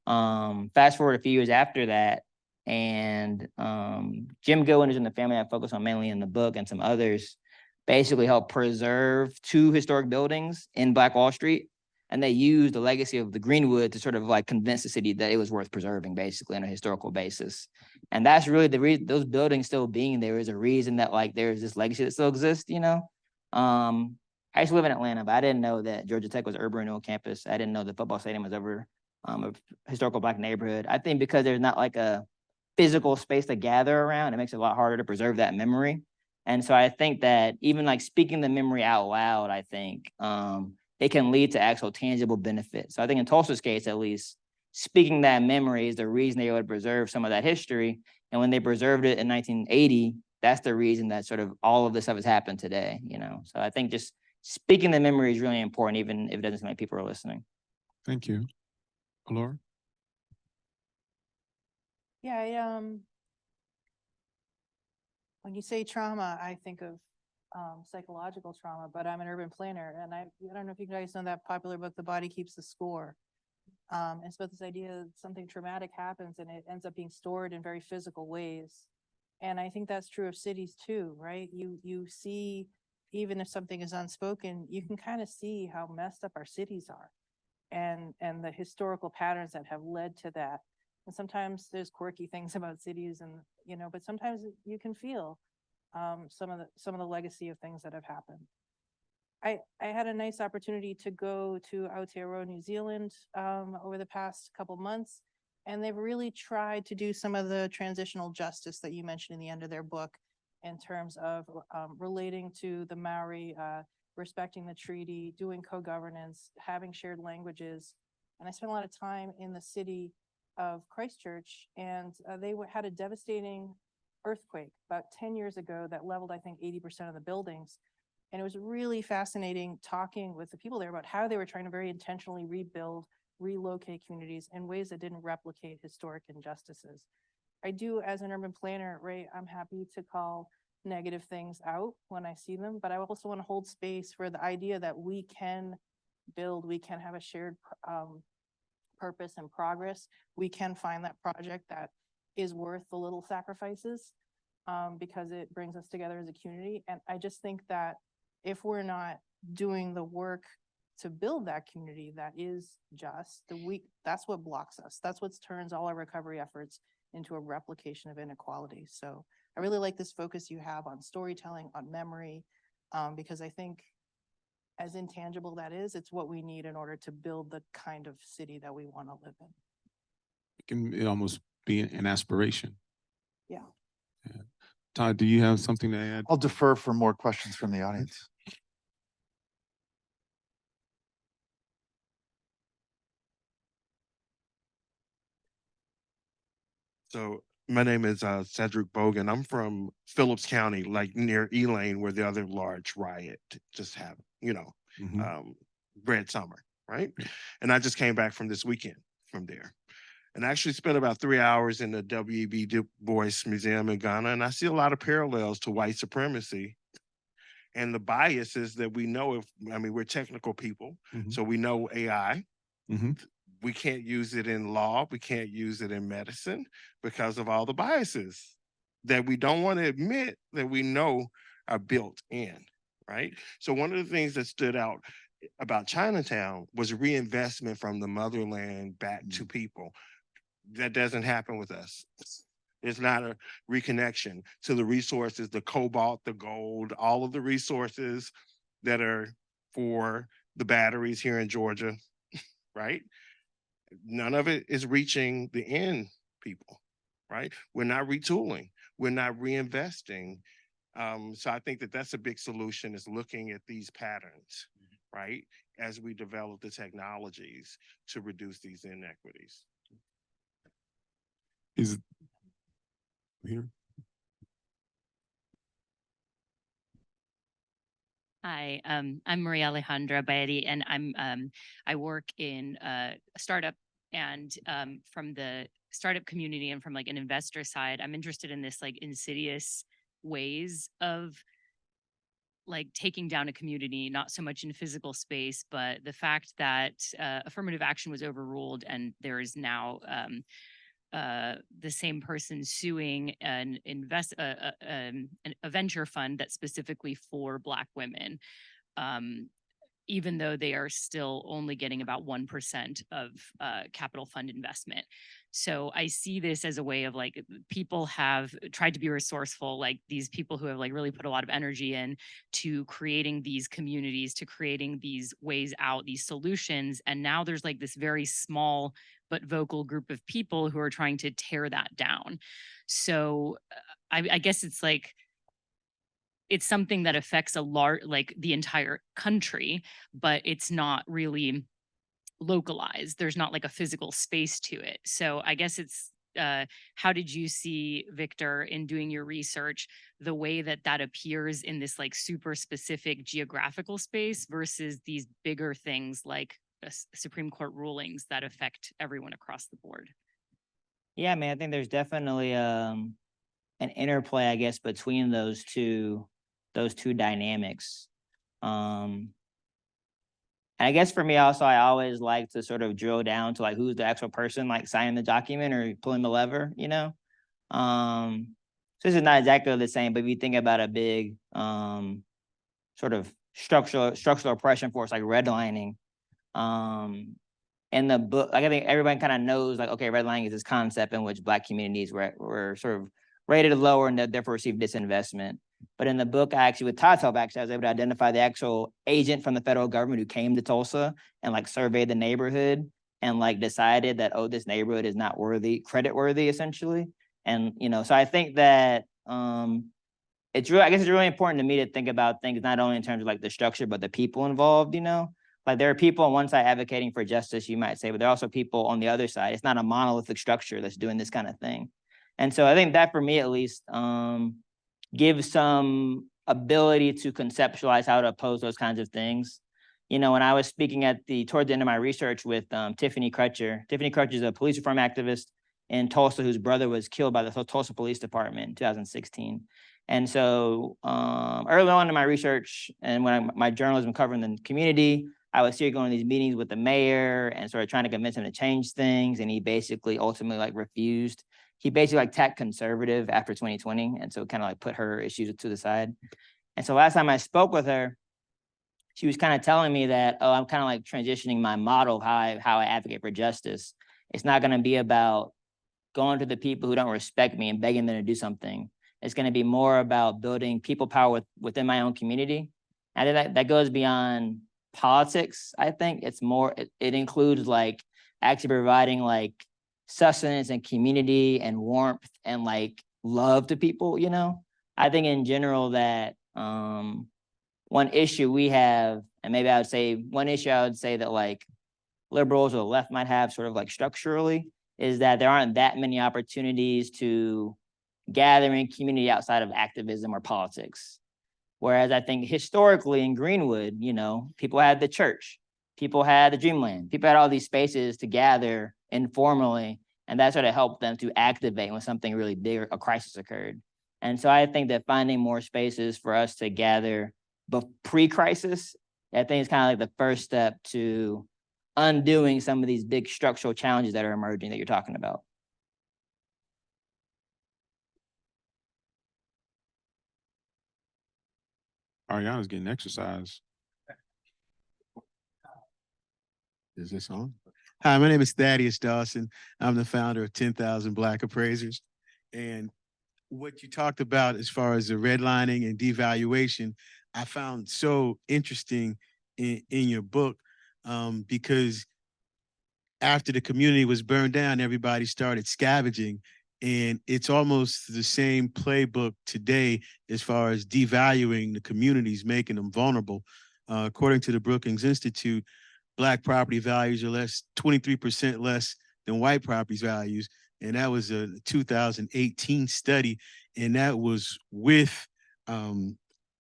Fast forward a few years after that, and Jim Goodwin, who's in the family I focus on mainly in the book, and some others, basically helped preserve 2 historic buildings in Black Wall Street. And they used the legacy of the Greenwood to sort of like convince the city that it was worth preserving, basically on a historical basis. And that's really the reason those buildings still being there is a reason that like there's this legacy that still exists, you know. I used to live in Atlanta, but I didn't know that Georgia Tech was an urban renewal campus. I didn't know the football stadium was ever a historical Black neighborhood. I think because there's not like a physical space to gather around, it makes it a lot harder to preserve that memory. And so I think that even like speaking the memory out loud, I think it can lead to actual tangible benefit. So I think in Tulsa's case, at least, speaking that memory is the reason they would preserve some of that history. And when they preserved it in 1980, that's the reason that sort of all of this stuff has happened today, you know? So I think just speaking the memory is really important, even if it doesn't seem like people are listening. Thank you. Laura? Yeah, when you say trauma, I think of psychological trauma, but I'm an urban planner, and I don't know if you guys know that popular book, The Body Keeps the Score. It's about this idea that something traumatic happens and it ends up being stored in very physical ways. And I think that's true of cities too, right? You see, even if something is unspoken, you can kind of see how messed up our cities are and the historical patterns that have led to that. And sometimes there's quirky things about cities and, but sometimes you can feel some of the legacy of things that have happened. I had a nice opportunity to go to Aotearoa, New Zealand over the past couple months, and they've really tried to do some of the transitional justice that you mentioned in the end of their book in terms of relating to the Maori, respecting the treaty, doing co-governance, having shared languages. And I spent a lot of time in the city of Christchurch, and they had a devastating earthquake about 10 years ago that leveled, I think, 80% of the buildings. And it was really fascinating talking with the people there about how they were trying to very intentionally rebuild, relocate communities in ways that didn't replicate historic injustices. I do, as an urban planner, Ray, I'm happy to call negative things out when I see them, but I also want to hold space for the idea that we can build, we can have a shared purpose and progress. We can find that project that is worth the little sacrifices because it brings us together as a community. And I just think that if we're not doing the work to build that community that is just, that's what blocks us. That's what turns all our recovery efforts into a replication of inequality. So I really like this focus you have on storytelling, on memory, because I think as intangible that is, it's what we need in order to build the kind of city that we want to live in. It can almost be an aspiration. Yeah. Todd, do you have something to add? I'll defer for more questions from the audience. So my name is Cedric Bogan. I'm from Phillips County, like near Elaine, where the other large riot just happened, Red Summer, right? And I just came back from this weekend from there. And I actually spent about 3 hours in the W.E.B. Du Bois Museum in Ghana, and I see a lot of parallels to white supremacy and the biases that we know. We're technical people, so we know AI. We can't use it in law. We can't use it in medicine because of all the biases that we don't want to admit that we know are built in, right? So one of the things that stood out about Chinatown was reinvestment from the motherland back to people. That doesn't happen with us. It's not a reconnection to the resources, the cobalt, the gold, all of the resources that are for the batteries here in Georgia, right? None of it is reaching the end people, right? We're not retooling. We're not reinvesting. So I think that that's a big solution, is looking at these patterns, right? As we develop the technologies to reduce these inequities. Is here? Hi, I'm Maria Alejandra Baeri, and I work in a startup, and from the startup community and from like an investor side, I'm interested in this like insidious ways of like taking down a community, not so much in physical space, but the fact that affirmative action was overruled and there is now the same person suing a venture fund that's specifically for Black women, even though they are still only getting about 1% of capital fund investment. So I see this as a way of like, people have tried to be resourceful, like these people who have like really put a lot of energy in to creating these communities, to creating these ways out, these solutions. And now there's like this very small but vocal group of people who are trying to tear that down. So I guess it's like, it's something that affects like the entire country, but it's not really localized. There's not like a physical space to it. So I guess it's, how did you see, Victor, in doing your research, the way that that appears in this like super specific geographical space versus these bigger things like Supreme Court rulings that affect everyone across the board? Yeah, I mean, I think there's definitely an interplay, I guess, between those two dynamics. And And I guess for me also, I always like to sort of drill down to like who's the actual person like signing the document or pulling the lever, you know? So this is not exactly the same, but if you think about a big sort of structural oppression force like redlining, in the book, like I think everybody kind of knows like, okay, redlining is this concept in which Black communities were sort of rated lower and therefore received disinvestment. But in the book, I actually, with Todd's help, actually, I was able to identify the actual agent from the federal government who came to Tulsa and like surveyed the neighborhood and like decided that, oh, this neighborhood is not credit worthy, essentially. And, you know, so I think that it's really, I guess it's really important to me to think about things not only in terms of like the structure, but the people involved, you know? Like there are people on one side advocating for justice, you might say, but there are also people on the other side. It's not a monolithic structure that's doing this kind of thing. And so I think that for me at least gives some ability to conceptualize how to oppose those kinds of things. You know, when I was speaking toward the end of my research with Tiffany Crutcher is a police reform activist in Tulsa whose brother was killed by the Tulsa Police Department in 2016. And so early on in my research and when my journalism covering the community, I was here going to these meetings with the mayor and sort of trying to convince him to change things. And he basically ultimately like refused. He basically like tacked conservative after 2020. And so kind of like put her issues to the side. And so last time I spoke with her, she was kind of telling me that, oh, I'm kind of like transitioning my model of how I advocate for justice. It's not going to be about going to the people who don't respect me and begging them to do something. It's going to be more about building people power within my own community. And that goes beyond politics. I think it's more, it includes like actually providing like sustenance and community and warmth and like love to people, you know? I think in general that one issue we have, and maybe I would say one issue I would say that like liberals or the left might have sort of like structurally is that there aren't that many opportunities to gather in community outside of activism or politics. Whereas I think historically in Greenwood, you know, people had the church, people had the Dreamland, people had all these spaces to gather informally, and that sort of helped them to activate when something really big, a crisis occurred. And so I think that finding more spaces for us to gather pre-crisis, I think is kind of like the first step to undoing some of these big structural challenges that are emerging that you're talking about. Ariana's getting exercise. Is this on? Hi, my name is Thaddeus Dawson. I'm the founder of 10,000 Black Appraisers. And what you talked about as far as the redlining and devaluation, I found so interesting in your book because after the community was burned down, everybody started scavenging. And it's almost the same playbook today as far as devaluing the communities, making them vulnerable. According to the Brookings Institute, Black property values are 23% less than white property values. And that was a 2018 study. And that was with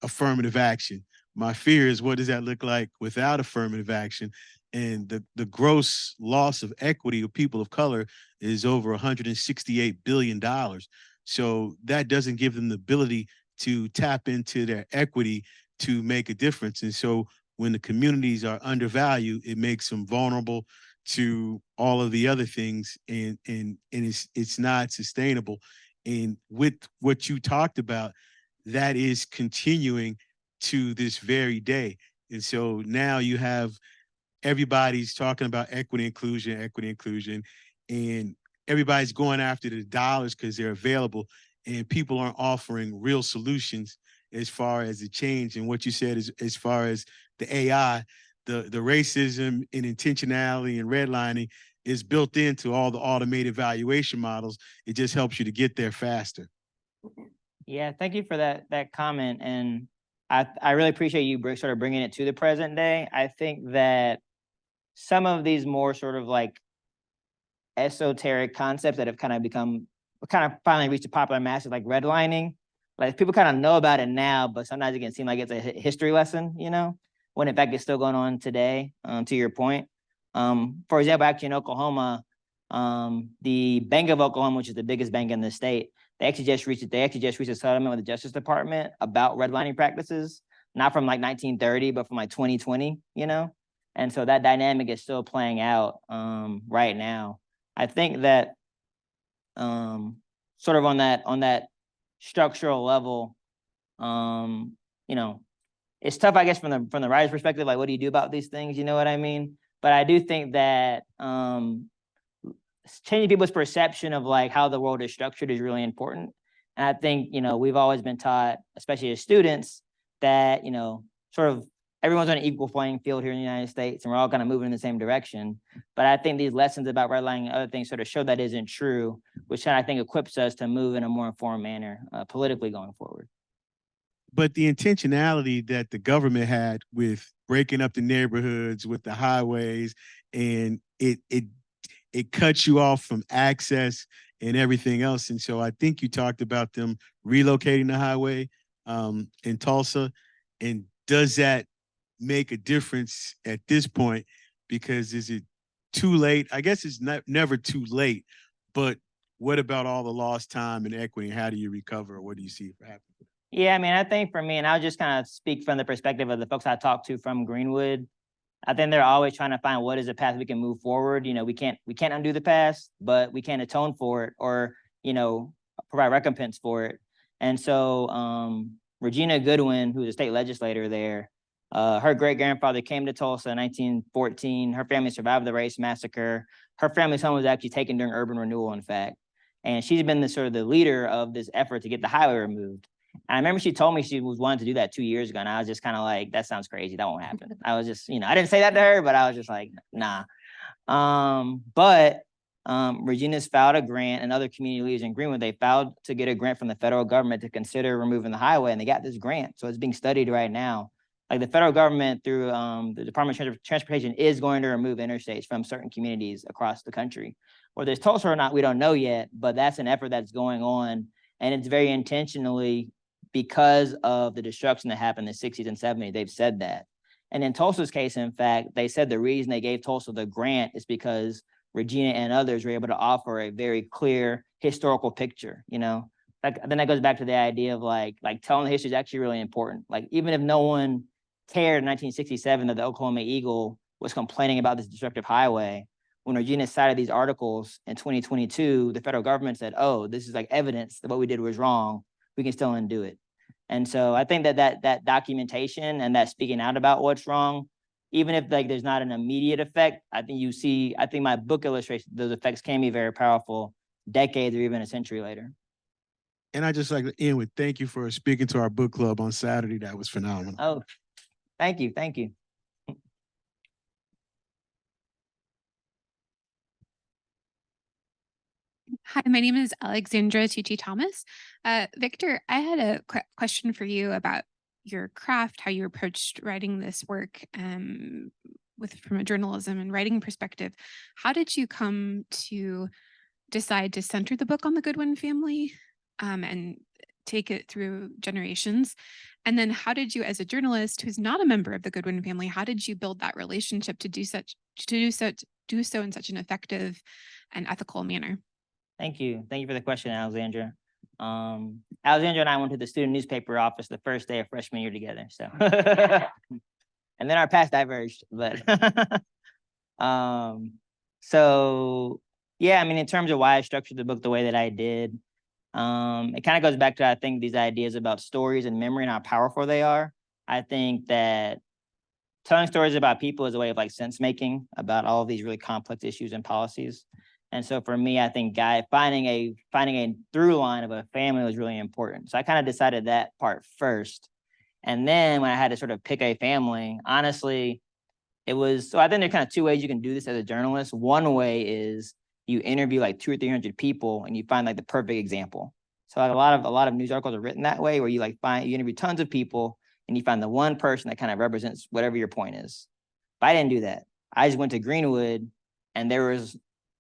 affirmative action. My fear is, what does that look like without affirmative action? And the gross loss of equity of people of color is over $168 billion. So that doesn't give them the ability to tap into their equity to make a difference. And so when the communities are undervalued, it makes them vulnerable to all of the other things, and it's not sustainable. And with what you talked about, that is continuing to this very day. And so now you have everybody's talking about equity inclusion, and everybody's going after the dollars because they're available, and people aren't offering real solutions as far as the change. And what you said is, as far as the AI, the racism and intentionality and redlining is built into all the automated valuation models. It just helps you to get there faster. Yeah, thank you for that comment. And I really appreciate you sort of bringing it to the present day. I think that some of these more sort of like esoteric concepts that have kind of finally reached the popular masses, like redlining, like people kind of know about it now, but sometimes it can seem like it's a history lesson, you know, when in fact it's still going on today, to your point. For example, actually in Oklahoma, the Bank of Oklahoma, which is the biggest bank in the state, they actually just reached a settlement with the Justice Department about redlining practices, not from like 1930, but from like 2020, you know? And so that dynamic is still playing out right now. I think that sort of on that structural level, you know, it's tough, I guess, from the writer's perspective, like, what do you do about these things? You know what I mean? But I do think that changing people's perception of like how the world is structured is really important. And I think, you know, we've always been taught, especially as students, that, you know, sort of everyone's on an equal playing field here in the United States and we're all kind of moving in the same direction. But I think these lessons about redlining and other things sort of show that isn't true, which I think equips us to move in a more informed manner politically going forward. But the intentionality that the government had with breaking up the neighborhoods with the highways, and it cuts you off from access and everything else. And so I think you talked about them relocating the highway in Tulsa. And does that make a difference at this point? Because is it too late? I guess it's never too late, but what about all the lost time and equity? How do you recover? What do you see happening? Yeah, I mean, I think for me, and I'll just kind of speak from the perspective of the folks I talked to from Greenwood, I think they're always trying to find what is a path we can move forward. You know, we can't undo the past, but we can atone for it or, you know, provide recompense for it. And so Regina Goodwin, who's a state legislator there, her great-grandfather came to Tulsa in 1914. Her family survived the race massacre. Her family's home was actually taken during urban renewal, in fact. And she's been the sort of the leader of this effort to get the highway removed. And I remember she told me she was wanting to do that 2 years ago. And I was just kind of like, that sounds crazy. That won't happen. I was just, you know, I didn't say that to her, but I was just like, nah. But Regina's filed a grant, and other community leaders in Greenwood, they filed to get a grant from the federal government to consider removing the highway. And they got this grant. So it's being studied right now. Like the federal government through the Department of Transportation is going to remove interstates from certain communities across the country. Whether it's Tulsa or not, we don't know yet, but that's an effort that's going on. And it's very intentionally because of the destruction that happened in the 60s and 70s. They've said that. And in Tulsa's case, in fact, they said the reason they gave Tulsa the grant is because Regina and others were able to offer a very clear historical picture, you know? Like, then that goes back to the idea of like telling the history is actually really important. Like, even if no one cared in 1967 that the Oklahoma Eagle was complaining about this destructive highway, when Regina cited these articles in 2022, the federal government said, oh, this is like evidence that what we did was wrong. We can still undo it. And so I think that documentation and that speaking out about what's wrong, even if like there's not an immediate effect, I think my book illustrates those effects can be very powerful decades or even a century later. And I just like to end with thank you for speaking to our book club on Saturday. That was phenomenal. Oh, thank you. Thank you. Hi, my name is Alexandra Tucci Thomas. Victor, I had a question for you about your craft, how you approached writing this work from a journalism and writing perspective. How did you come to decide to center the book on the Goodwin family and take it through generations? And then how did you, as a journalist who's not a member of the Goodwin family, how did you build that relationship to do so in such an effective and ethical manner? Thank you. Thank you for the question, Alexandra. Alexandra and I went to the student newspaper office the first day of freshman year together. So, and then our paths diverged. But so yeah, I mean, in terms of why I structured the book the way that I did, it kind of goes back to, I think, these ideas about stories and memory and how powerful they are. I think that telling stories about people is a way of like sense making about all of these really complex issues and policies. And so for me, I think finding a through line of a family was really important. So I kind of decided that part first. And then when I had to sort of pick a family, honestly, so I think there are kind of two ways you can do this as a journalist. One way is you interview like 200 or 300 people and you find like the perfect example. So like a lot of news articles are written that way, where you interview tons of people and you find the one person that kind of represents whatever your point is. But I didn't do that. I just went to Greenwood, and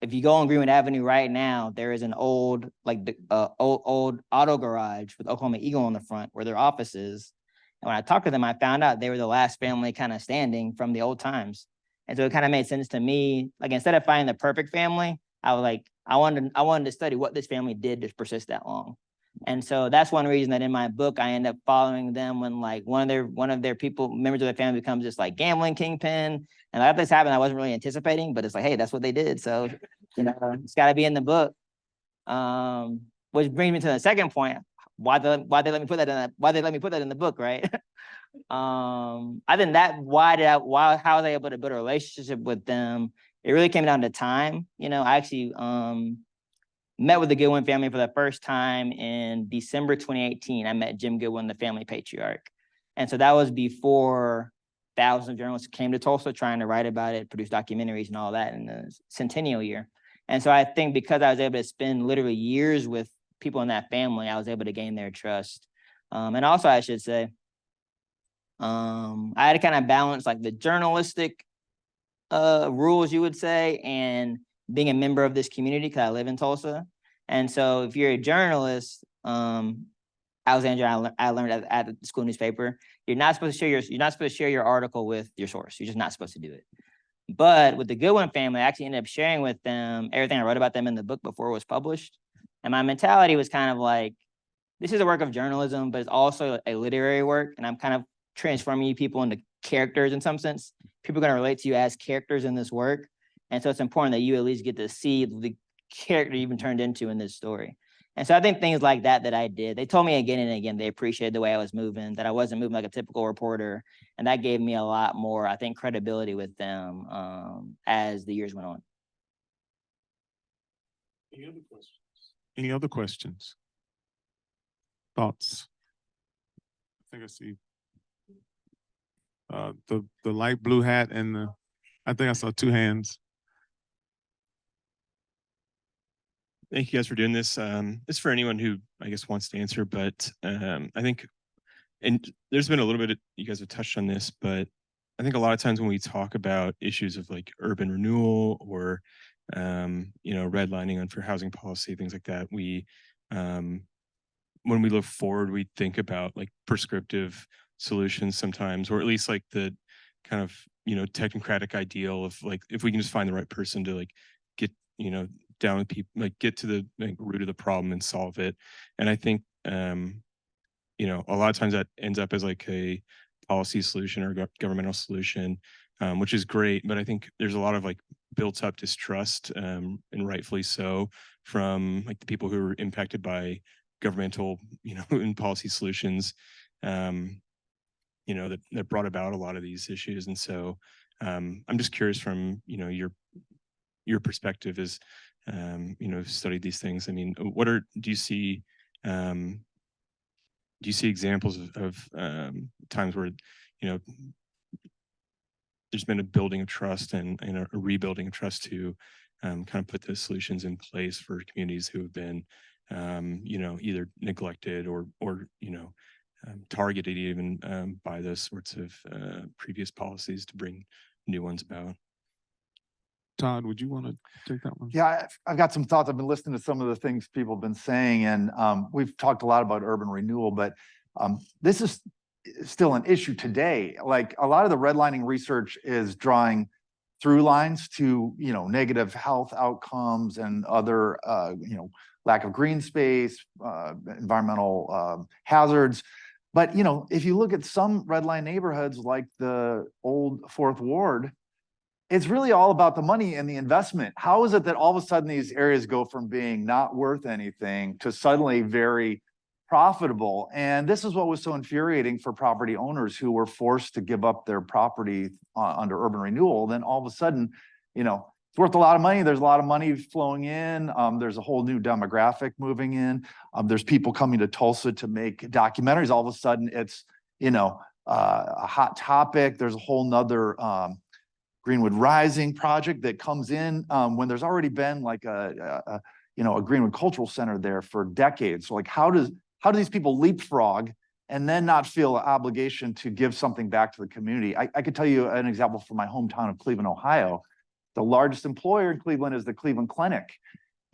if you go on Greenwood Avenue right now, there is an old old auto garage with Oklahoma Eagle on the front where their office is. And when I talked to them, I found out they were the last family kind of standing from the old times. And so it kind of made sense to me. Like, instead of finding the perfect family, I wanted to study what this family did to persist that long. And so that's one reason that in my book, I end up following them when like one of their people, members of their family becomes this like gambling kingpin. And like, this happened, I wasn't really anticipating, but it's like, hey, that's what they did. So, it's gotta be in the book. Which brings me to the second point. Why they let me put that in the book, right? I think that how was I able to build a relationship with them? It really came down to time. I actually met with the Goodwin family for the first time in December 2018. I met Jim Goodwin, the family patriarch. And so that was before thousands of journalists came to Tulsa trying to write about it, produce documentaries and all that in the centennial year. And so I think because I was able to spend literally years with people in that family, I was able to gain their trust. And also I should say, I had to kind of balance like the journalistic rules, you would say, and being a member of this community because I live in Tulsa. And so if you're a journalist, Alexandra, I learned at the school newspaper, you're not supposed to share your article with your source. You're just not supposed to do it. But with the Goodwin family, I actually ended up sharing with them everything I wrote about them in the book before it was published. And my mentality was kind of like, this is a work of journalism, but it's also a literary work. And I'm kind of transforming you people into characters in some sense. People are going to relate to you as characters in this work. And so it's important that you at least get to see the character you've been turned into in this story. And so I think things like that I did, they told me again and again, they appreciated the way I was moving, that I wasn't moving like a typical reporter. And that gave me a lot more, I think, credibility with them as the years went on. Any other questions? Any other questions? Thoughts? I think I see the light blue hat and I think I saw two hands. Thank you guys for doing this. It's for anyone who I guess wants to answer, but I think, and there's been a little bit, you guys have touched on this, but I think a lot of times when we talk about issues of like urban renewal or, redlining, unfair housing policy, things like that, when we look forward, we think about like prescriptive solutions sometimes, or at least like the kind of, technocratic ideal of like, if we can just find the right person to like get, down with people, like get to the root of the problem and solve it. And I think, a lot of times that ends up as like a policy solution or governmental solution, which is great. But I think there's a lot of like built up distrust, and rightfully so, from like the people who are impacted by governmental, and policy solutions, that brought about a lot of these issues. And so I'm just curious from, your perspective is, studied these things. I mean, do you see examples of times where, there's been a building of trust and a rebuilding of trust to kind of put those solutions in place for communities who have been, either neglected or targeted even by those sorts of previous policies to bring new ones about? Todd, would you want to take that one? Yeah, I've got some thoughts. I've been listening to some of the things people have been saying, and we've talked a lot about urban renewal, but this is still an issue today. Like a lot of the redlining research is drawing through lines to, negative health outcomes and other, lack of green space, environmental hazards. But, if you look at some redline neighborhoods like the old Fourth Ward, it's really all about the money and the investment. How is it that all of a sudden these areas go from being not worth anything to suddenly very profitable? And this is what was so infuriating for property owners who were forced to give up their property under urban renewal. Then all of a sudden, it's worth a lot of money. There's a lot of money flowing in. There's a whole new demographic moving in. There's people coming to Tulsa to make documentaries. All of a sudden it's, a hot topic. There's a whole nother Greenwood Rising project that comes in when there's already been like a Greenwood Cultural Center there for decades. So like, how do these people leapfrog and then not feel an obligation to give something back to the community? I could tell you an example from my hometown of Cleveland, Ohio. The largest employer in Cleveland is the Cleveland Clinic.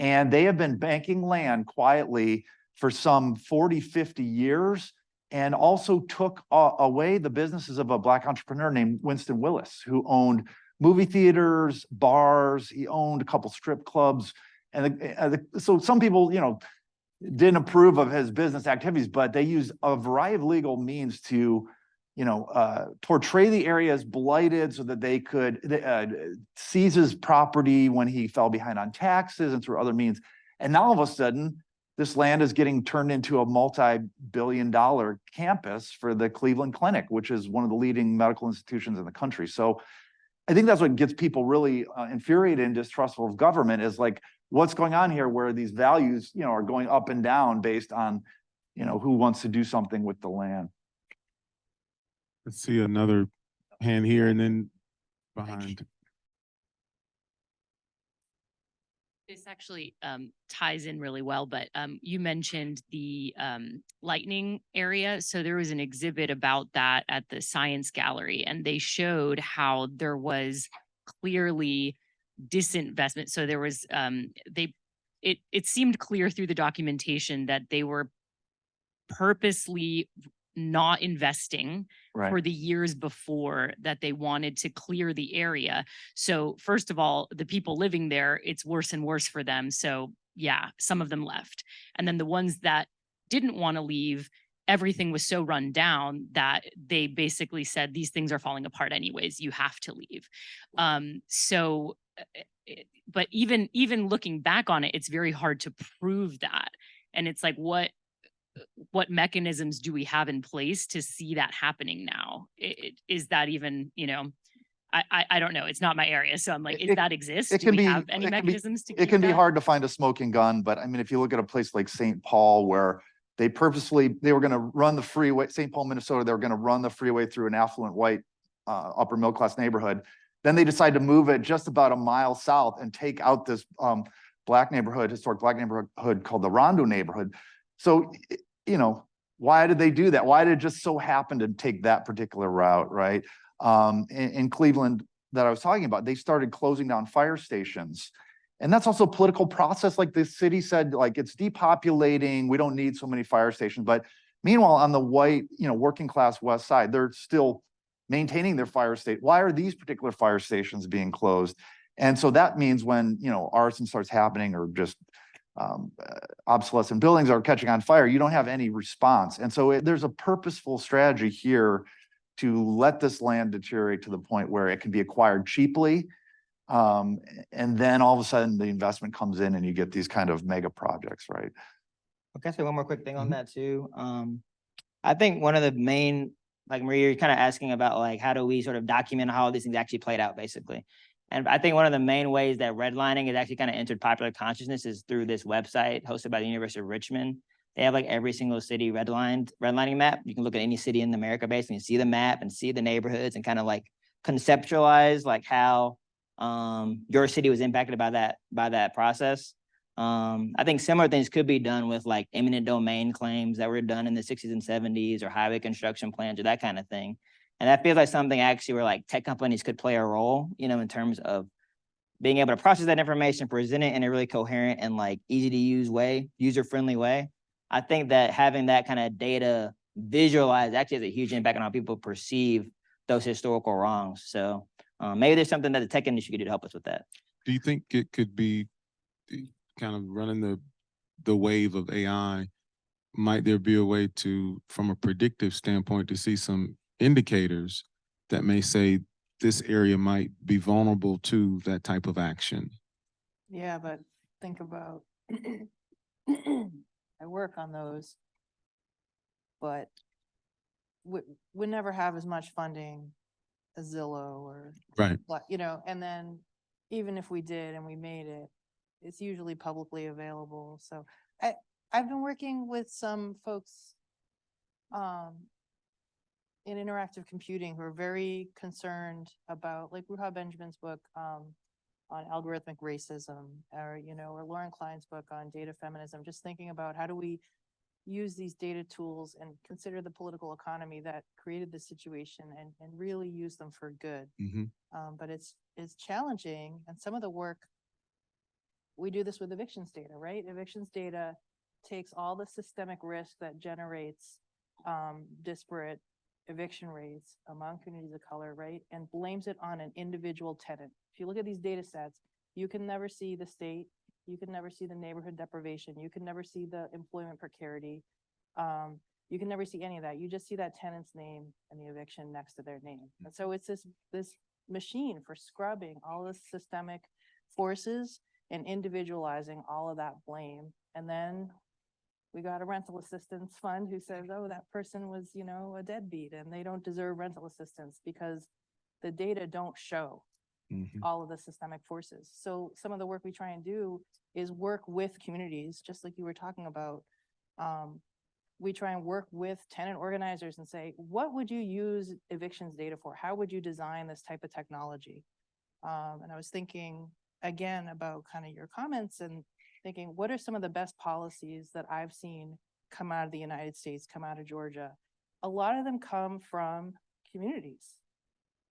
And they have been banking land quietly for some 40, 50 years, and also took away the businesses of a Black entrepreneur named Winston Willis, who owned movie theaters, bars. He owned a couple strip clubs. And so some people, didn't approve of his business activities, but they used a variety of legal means to, portray the area as blighted so that they could seize his property when he fell behind on taxes and through other means. And now all of a sudden, this land is getting turned into a multi-billion-dollar campus for the Cleveland Clinic, which is one of the leading medical institutions in the country. So I think that's what gets people really infuriated and distrustful of government is like, what's going on here where these values, are going up and down based on, who wants to do something with the land. Let's see another hand here and then behind. This actually ties in really well, but you mentioned the lightning area. So there was an exhibit about that at the Science Gallery, and they showed how there was clearly disinvestment. So there was it seemed clear through the documentation that they were purposely not investing for the years before that they wanted to clear the area. So first of all, the people living there, it's worse and worse for them. So yeah, some of them left. And then the ones that didn't want to leave, everything was so run down that they basically said, these things are falling apart anyways, you have to leave. But even looking back on it, it's very hard to prove that. And it's like, what mechanisms do we have in place to see that happening now? Is that even, I don't know. It's not my area. So I'm like, does that exist? Do we have any mechanisms to it can be hard to find a smoking gun, but I mean, if you look at a place like St. Paul, where they were going to run the freeway, St. Paul, Minnesota, they were going to run the freeway through an affluent white upper middle class neighborhood. Then they decided to move it just about a mile south and take out this historic black neighborhood called the Rondo neighborhood. So, why did they do that? Why did it just so happen to take that particular route, right? In Cleveland that I was talking about, they started closing down fire stations. And that's also a political process. Like the city said, like it's depopulating, we don't need so many fire stations. But meanwhile, on the white, working class West Side, they're still maintaining their fire state. Why are these particular fire stations being closed? And so that means when, arson starts happening or just obsolescent buildings are catching on fire, you don't have any response. And so there's a purposeful strategy here to let this land deteriorate to the point where it can be acquired cheaply. And then all of a sudden the investment comes in and you get these kind of mega projects, right? Okay, so one more quick thing on that too. I think one of the main, like Maria, you're kind of asking about like, how do we sort of document how these things actually played out basically? And I think one of the main ways that redlining has actually kind of entered popular consciousness is through this website hosted by the University of Richmond. They have like every single city redlining map. You can look at any city in America basically and see the map and see the neighborhoods and kind of like conceptualize like how your city was impacted by that process. I think similar things could be done with like eminent domain claims that were done in the 60s and 70s or highway construction plans or that kind of thing. And that feels like something actually where like tech companies could play a role, in terms of being able to process that information, present it in a really coherent and like easy to use way, user-friendly way. I think that having that kind of data visualized actually has a huge impact on how people perceive those historical wrongs. So maybe there's something that the tech industry could do to help us with that. Do you think it could be kind of running the wave of AI? Might there be a way to, from a predictive standpoint, to see some indicators that may say this area might be vulnerable to that type of action? Yeah, but think about, I work on those, but we never have as much funding as Zillow or, Right. and then even if we did and we made it, it's usually publicly available. So I've been working with some folks in interactive computing who are very concerned about like Ruha Benjamin's book on algorithmic racism, or Lauren Klein's book on data feminism, just thinking about how do we use these data tools and consider the political economy that created this situation and really use them for good. But it's challenging. And some of the work, we do this with evictions data, right? Evictions data takes all the systemic risk that generates disparate eviction rates among communities of color, right? And blames it on an individual tenant. If you look at these data sets, you can never see the state, You can never see the neighborhood deprivation. You can never see the employment precarity. You can never see any of that. You just see that tenant's name and the eviction next to their name. And so it's this machine for scrubbing all the systemic forces and individualizing all of that blame. And then we got a rental assistance fund who says, oh, that person was, you know, a deadbeat and they don't deserve rental assistance because the data don't show all of the systemic forces. So some of the work we try and do is work with communities, just like you were talking about. We try and work with tenant organizers and say, what would you use evictions data for? How would you design this type of technology? And I was thinking again about kind of your comments and thinking, what are some of the best policies that I've seen come out of the United States, come out of Georgia? A lot of them come from communities,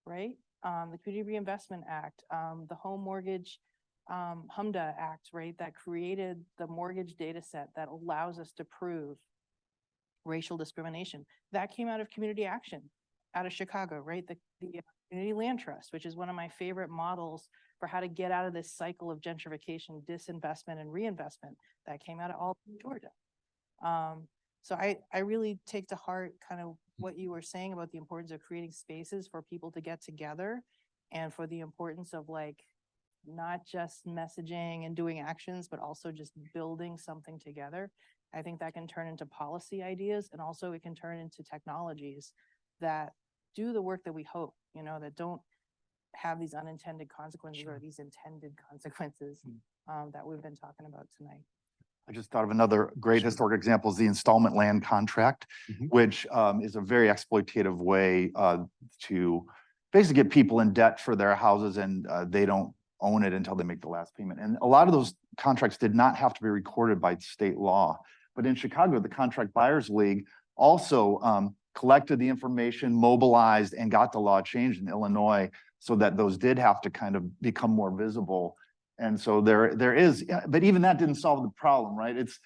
right? The Community Reinvestment Act, the Home Mortgage HMDA Act, right? That created the mortgage data set that allows us to prove racial discrimination. That came out of community action out of Chicago, right? The Community Land Trust, which is one of my favorite models for how to get out of this cycle of gentrification, disinvestment, and reinvestment. That came out of Albany, Georgia. So I really take to heart kind of what you were saying about the importance of creating spaces for people to get together and for the importance of like not just messaging and doing actions, but also just building something together. I think that can turn into policy ideas, and also it can turn into technologies that do the work that we hope, you know, that don't have these unintended consequences or these intended consequences that we've been talking about tonight. I just thought of another great historic example is the installment land contract, which is a very exploitative way to basically get people in debt for their houses, and they don't own it until they make the last payment. And a lot of those contracts did not have to be recorded by state law. But in Chicago, the Contract Buyers League also collected the information, mobilized, and got the law changed in Illinois so that those did have to kind of become more visible. And so there is, but even that didn't solve the problem, right? It's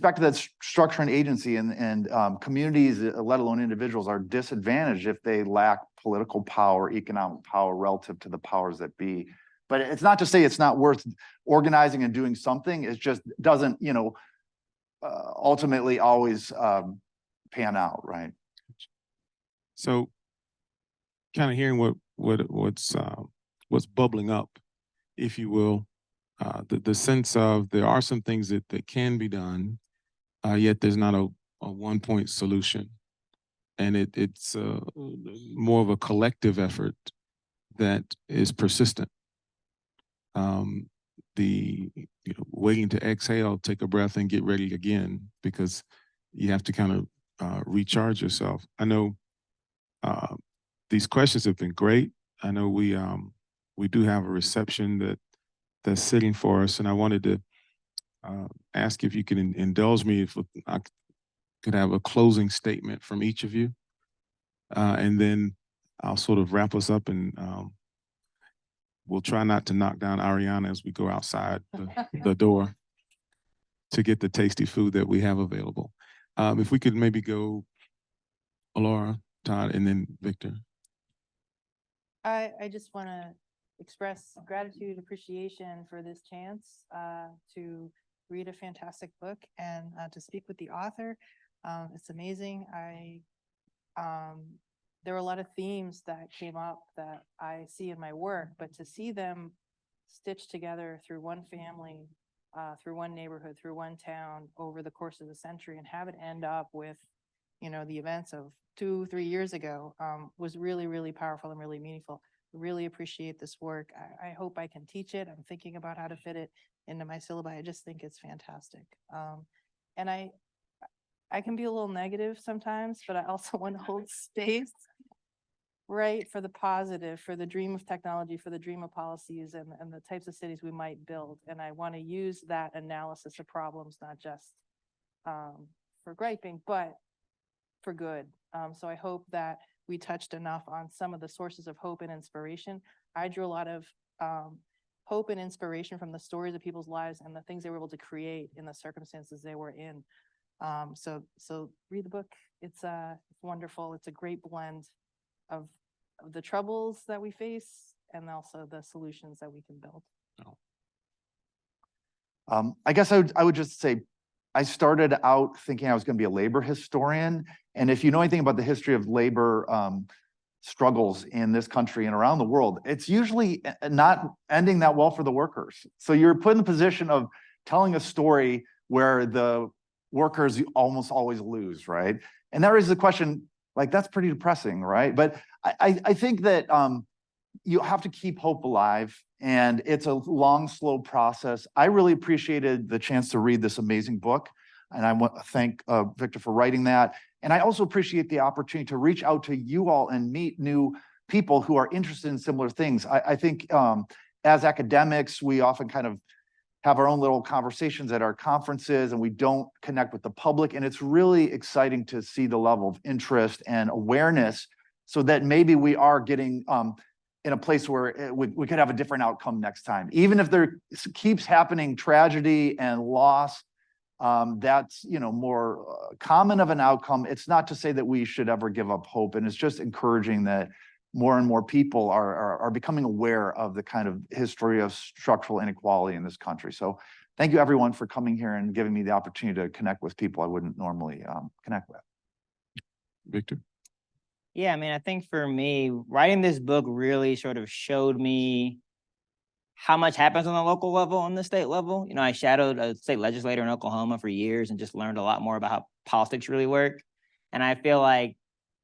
back to that structure and agency, and communities, let alone individuals, are disadvantaged if they lack political power, economic power relative to the powers that be. But it's not to say it's not worth organizing and doing something. It just doesn't, you know, ultimately always pan out, right? So kind of hearing what's bubbling up, if you will, the sense of there are some things that can be done, yet there's not a one-point solution. And it's more of a collective effort that is persistent. Waiting to exhale, take a breath, and get ready again, because you have to kind of recharge yourself. I know these questions have been great. I know we do have a reception that's sitting for us, and I wanted to ask if you could indulge me if I could have a closing statement from each of you, and then I'll sort of wrap us up, and we'll try not to knock down Ariana as we go outside the door to get the tasty food that we have available. If we could maybe go Laura, Todd, and then Victor. I just want to express gratitude, appreciation for this chance to read a fantastic book and to speak with the author. It's amazing. There were a lot of themes that came up that I see in my work, but to see them stitched together through one family, through one neighborhood, through one town over the course of the century, and have it end up with, you know, the events of 2-3 years ago was really, really powerful and really meaningful. Really appreciate this work. I hope I can teach it. I'm thinking about how to fit it into my syllabi. I just think it's fantastic. And I can be a little negative sometimes, but I also want to hold space, right, for the positive, for the dream of technology, for the dream of policies, and the types of cities we might build. And I want to use that analysis of problems, not just for griping, but for good. So I hope that we touched enough on some of the sources of hope and inspiration. I drew a lot of hope and inspiration from the stories of people's lives and the things they were able to create in the circumstances they were in. So read the book. It's wonderful. It's a great blend of the troubles that we face and also the solutions that we can build. Oh. I guess I would just say, I started out thinking I was going to be a labor historian. And if you know anything about the history of labor struggles in this country and around the world, it's usually not ending that well for the workers. So you're put in the position of telling a story where the workers almost always lose, right? And that raises the question, like, that's pretty depressing, right? But I think that you have to keep hope alive, and it's a long, slow process. I really appreciated the chance to read this amazing book, and I want to thank Victor for writing that. And I also appreciate the opportunity to reach out to you all and meet new people who are interested in similar things. I think as academics, we often kind of have our own little conversations at our conferences, and we don't connect with the public. And it's really exciting to see the level of interest and awareness, so that maybe we are getting in a place where we could have a different outcome next time. Even if there keeps happening tragedy and loss, that's, you know, more common of an outcome. It's not to say that we should ever give up hope. And it's just encouraging that more and more people are becoming aware of the kind of history of structural inequality in this country. So thank you everyone for coming here and giving me the opportunity to connect with people I wouldn't normally connect with. Victor? Yeah, I mean, I think for me, writing this book really sort of showed me how much happens on the local level, on the state level. You know, I shadowed a state legislator in Oklahoma for years and just learned a lot more about how politics really work. And I feel like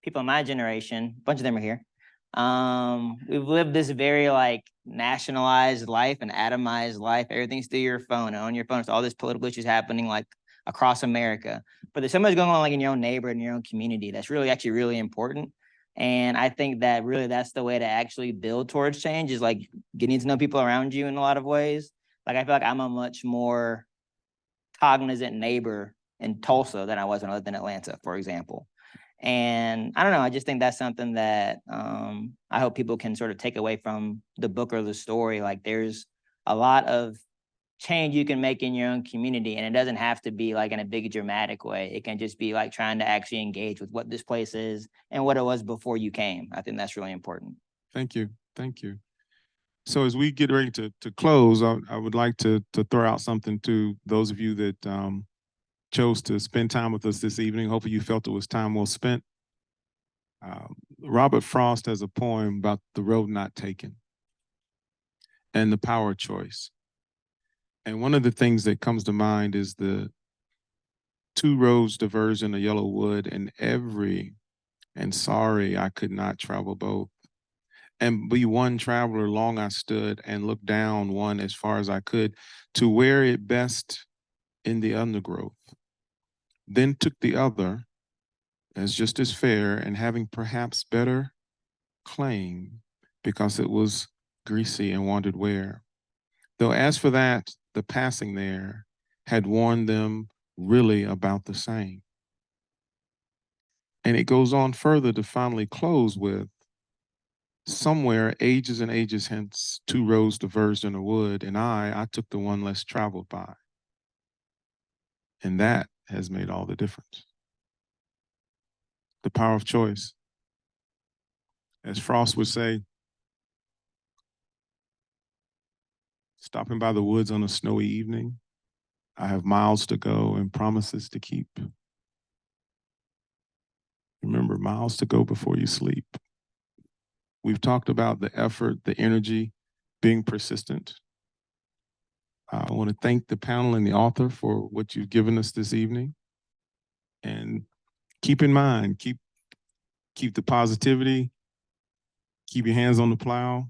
people in my generation, a bunch of them are here, we've lived this very like nationalized life and atomized life. Everything's through your phone, and on your phone, it's all this political issues happening like across America. But there's so much going on like in your own neighborhood, in your own community, that's really actually really important. And I think that really that's the way to actually build towards change, is like getting to know people around you in a lot of ways. Like I feel like I'm a much more cognizant neighbor in Tulsa than I was when I lived in Atlanta, for example. And I don't know, I just think that's something that I hope people can sort of take away from the book or the story. Like there's a lot of change you can make in your own community, and it doesn't have to be like in a big dramatic way. It can just be like trying to actually engage with what this place is and what it was before you came. I think that's really important. Thank you. Thank you. So as we get ready to close, I would like to throw out something to those of you that chose to spend time with us this evening. Hopefully you felt it was time well spent. Robert Frost has a poem about the road not taken and the power of choice. And one of the things that comes to mind is the two roads diverge in a yellow wood, and sorry I could not travel both. And be one traveler long I stood, and looked down one as far as I could, to where it best in the undergrowth. Then took the other as just as fair, and having perhaps better claim, because it was greasy and wanted wear. Though as for that, the passing there had warned them really about the same. And it goes on further to finally close with, somewhere ages and ages hence, two roads diverged in a wood, and I took the one less traveled by. And that has made all the difference. The power of choice. As Frost would say, stopping by the woods on a snowy evening, I have miles to go and promises to keep. Remember, miles to go before you sleep. We've talked about the effort, the energy, being persistent. I want to thank the panel and the author for what you've given us this evening. And keep in mind, keep the positivity, keep your hands on the plow.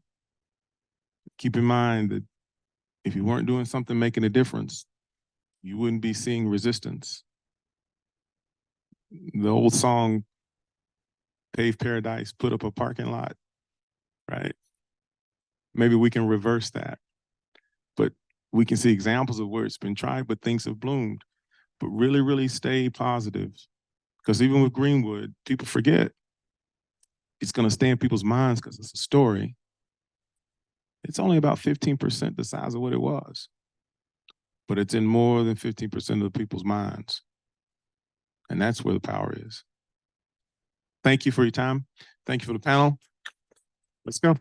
Keep in mind that if you weren't doing something making a difference, you wouldn't be seeing resistance. The old song, Pave Paradise, put up a parking lot, right? Maybe we can reverse that. But we can see examples of where it's been tried, but things have bloomed. But really, really stay positive. Because even with Greenwood, people forget. It's going to stay in people's minds because it's a story. It's only about 15% the size of what it was. But it's in more than 15% of the people's minds. And that's where the power is. Thank you for your time. Thank you for the panel. Let's go.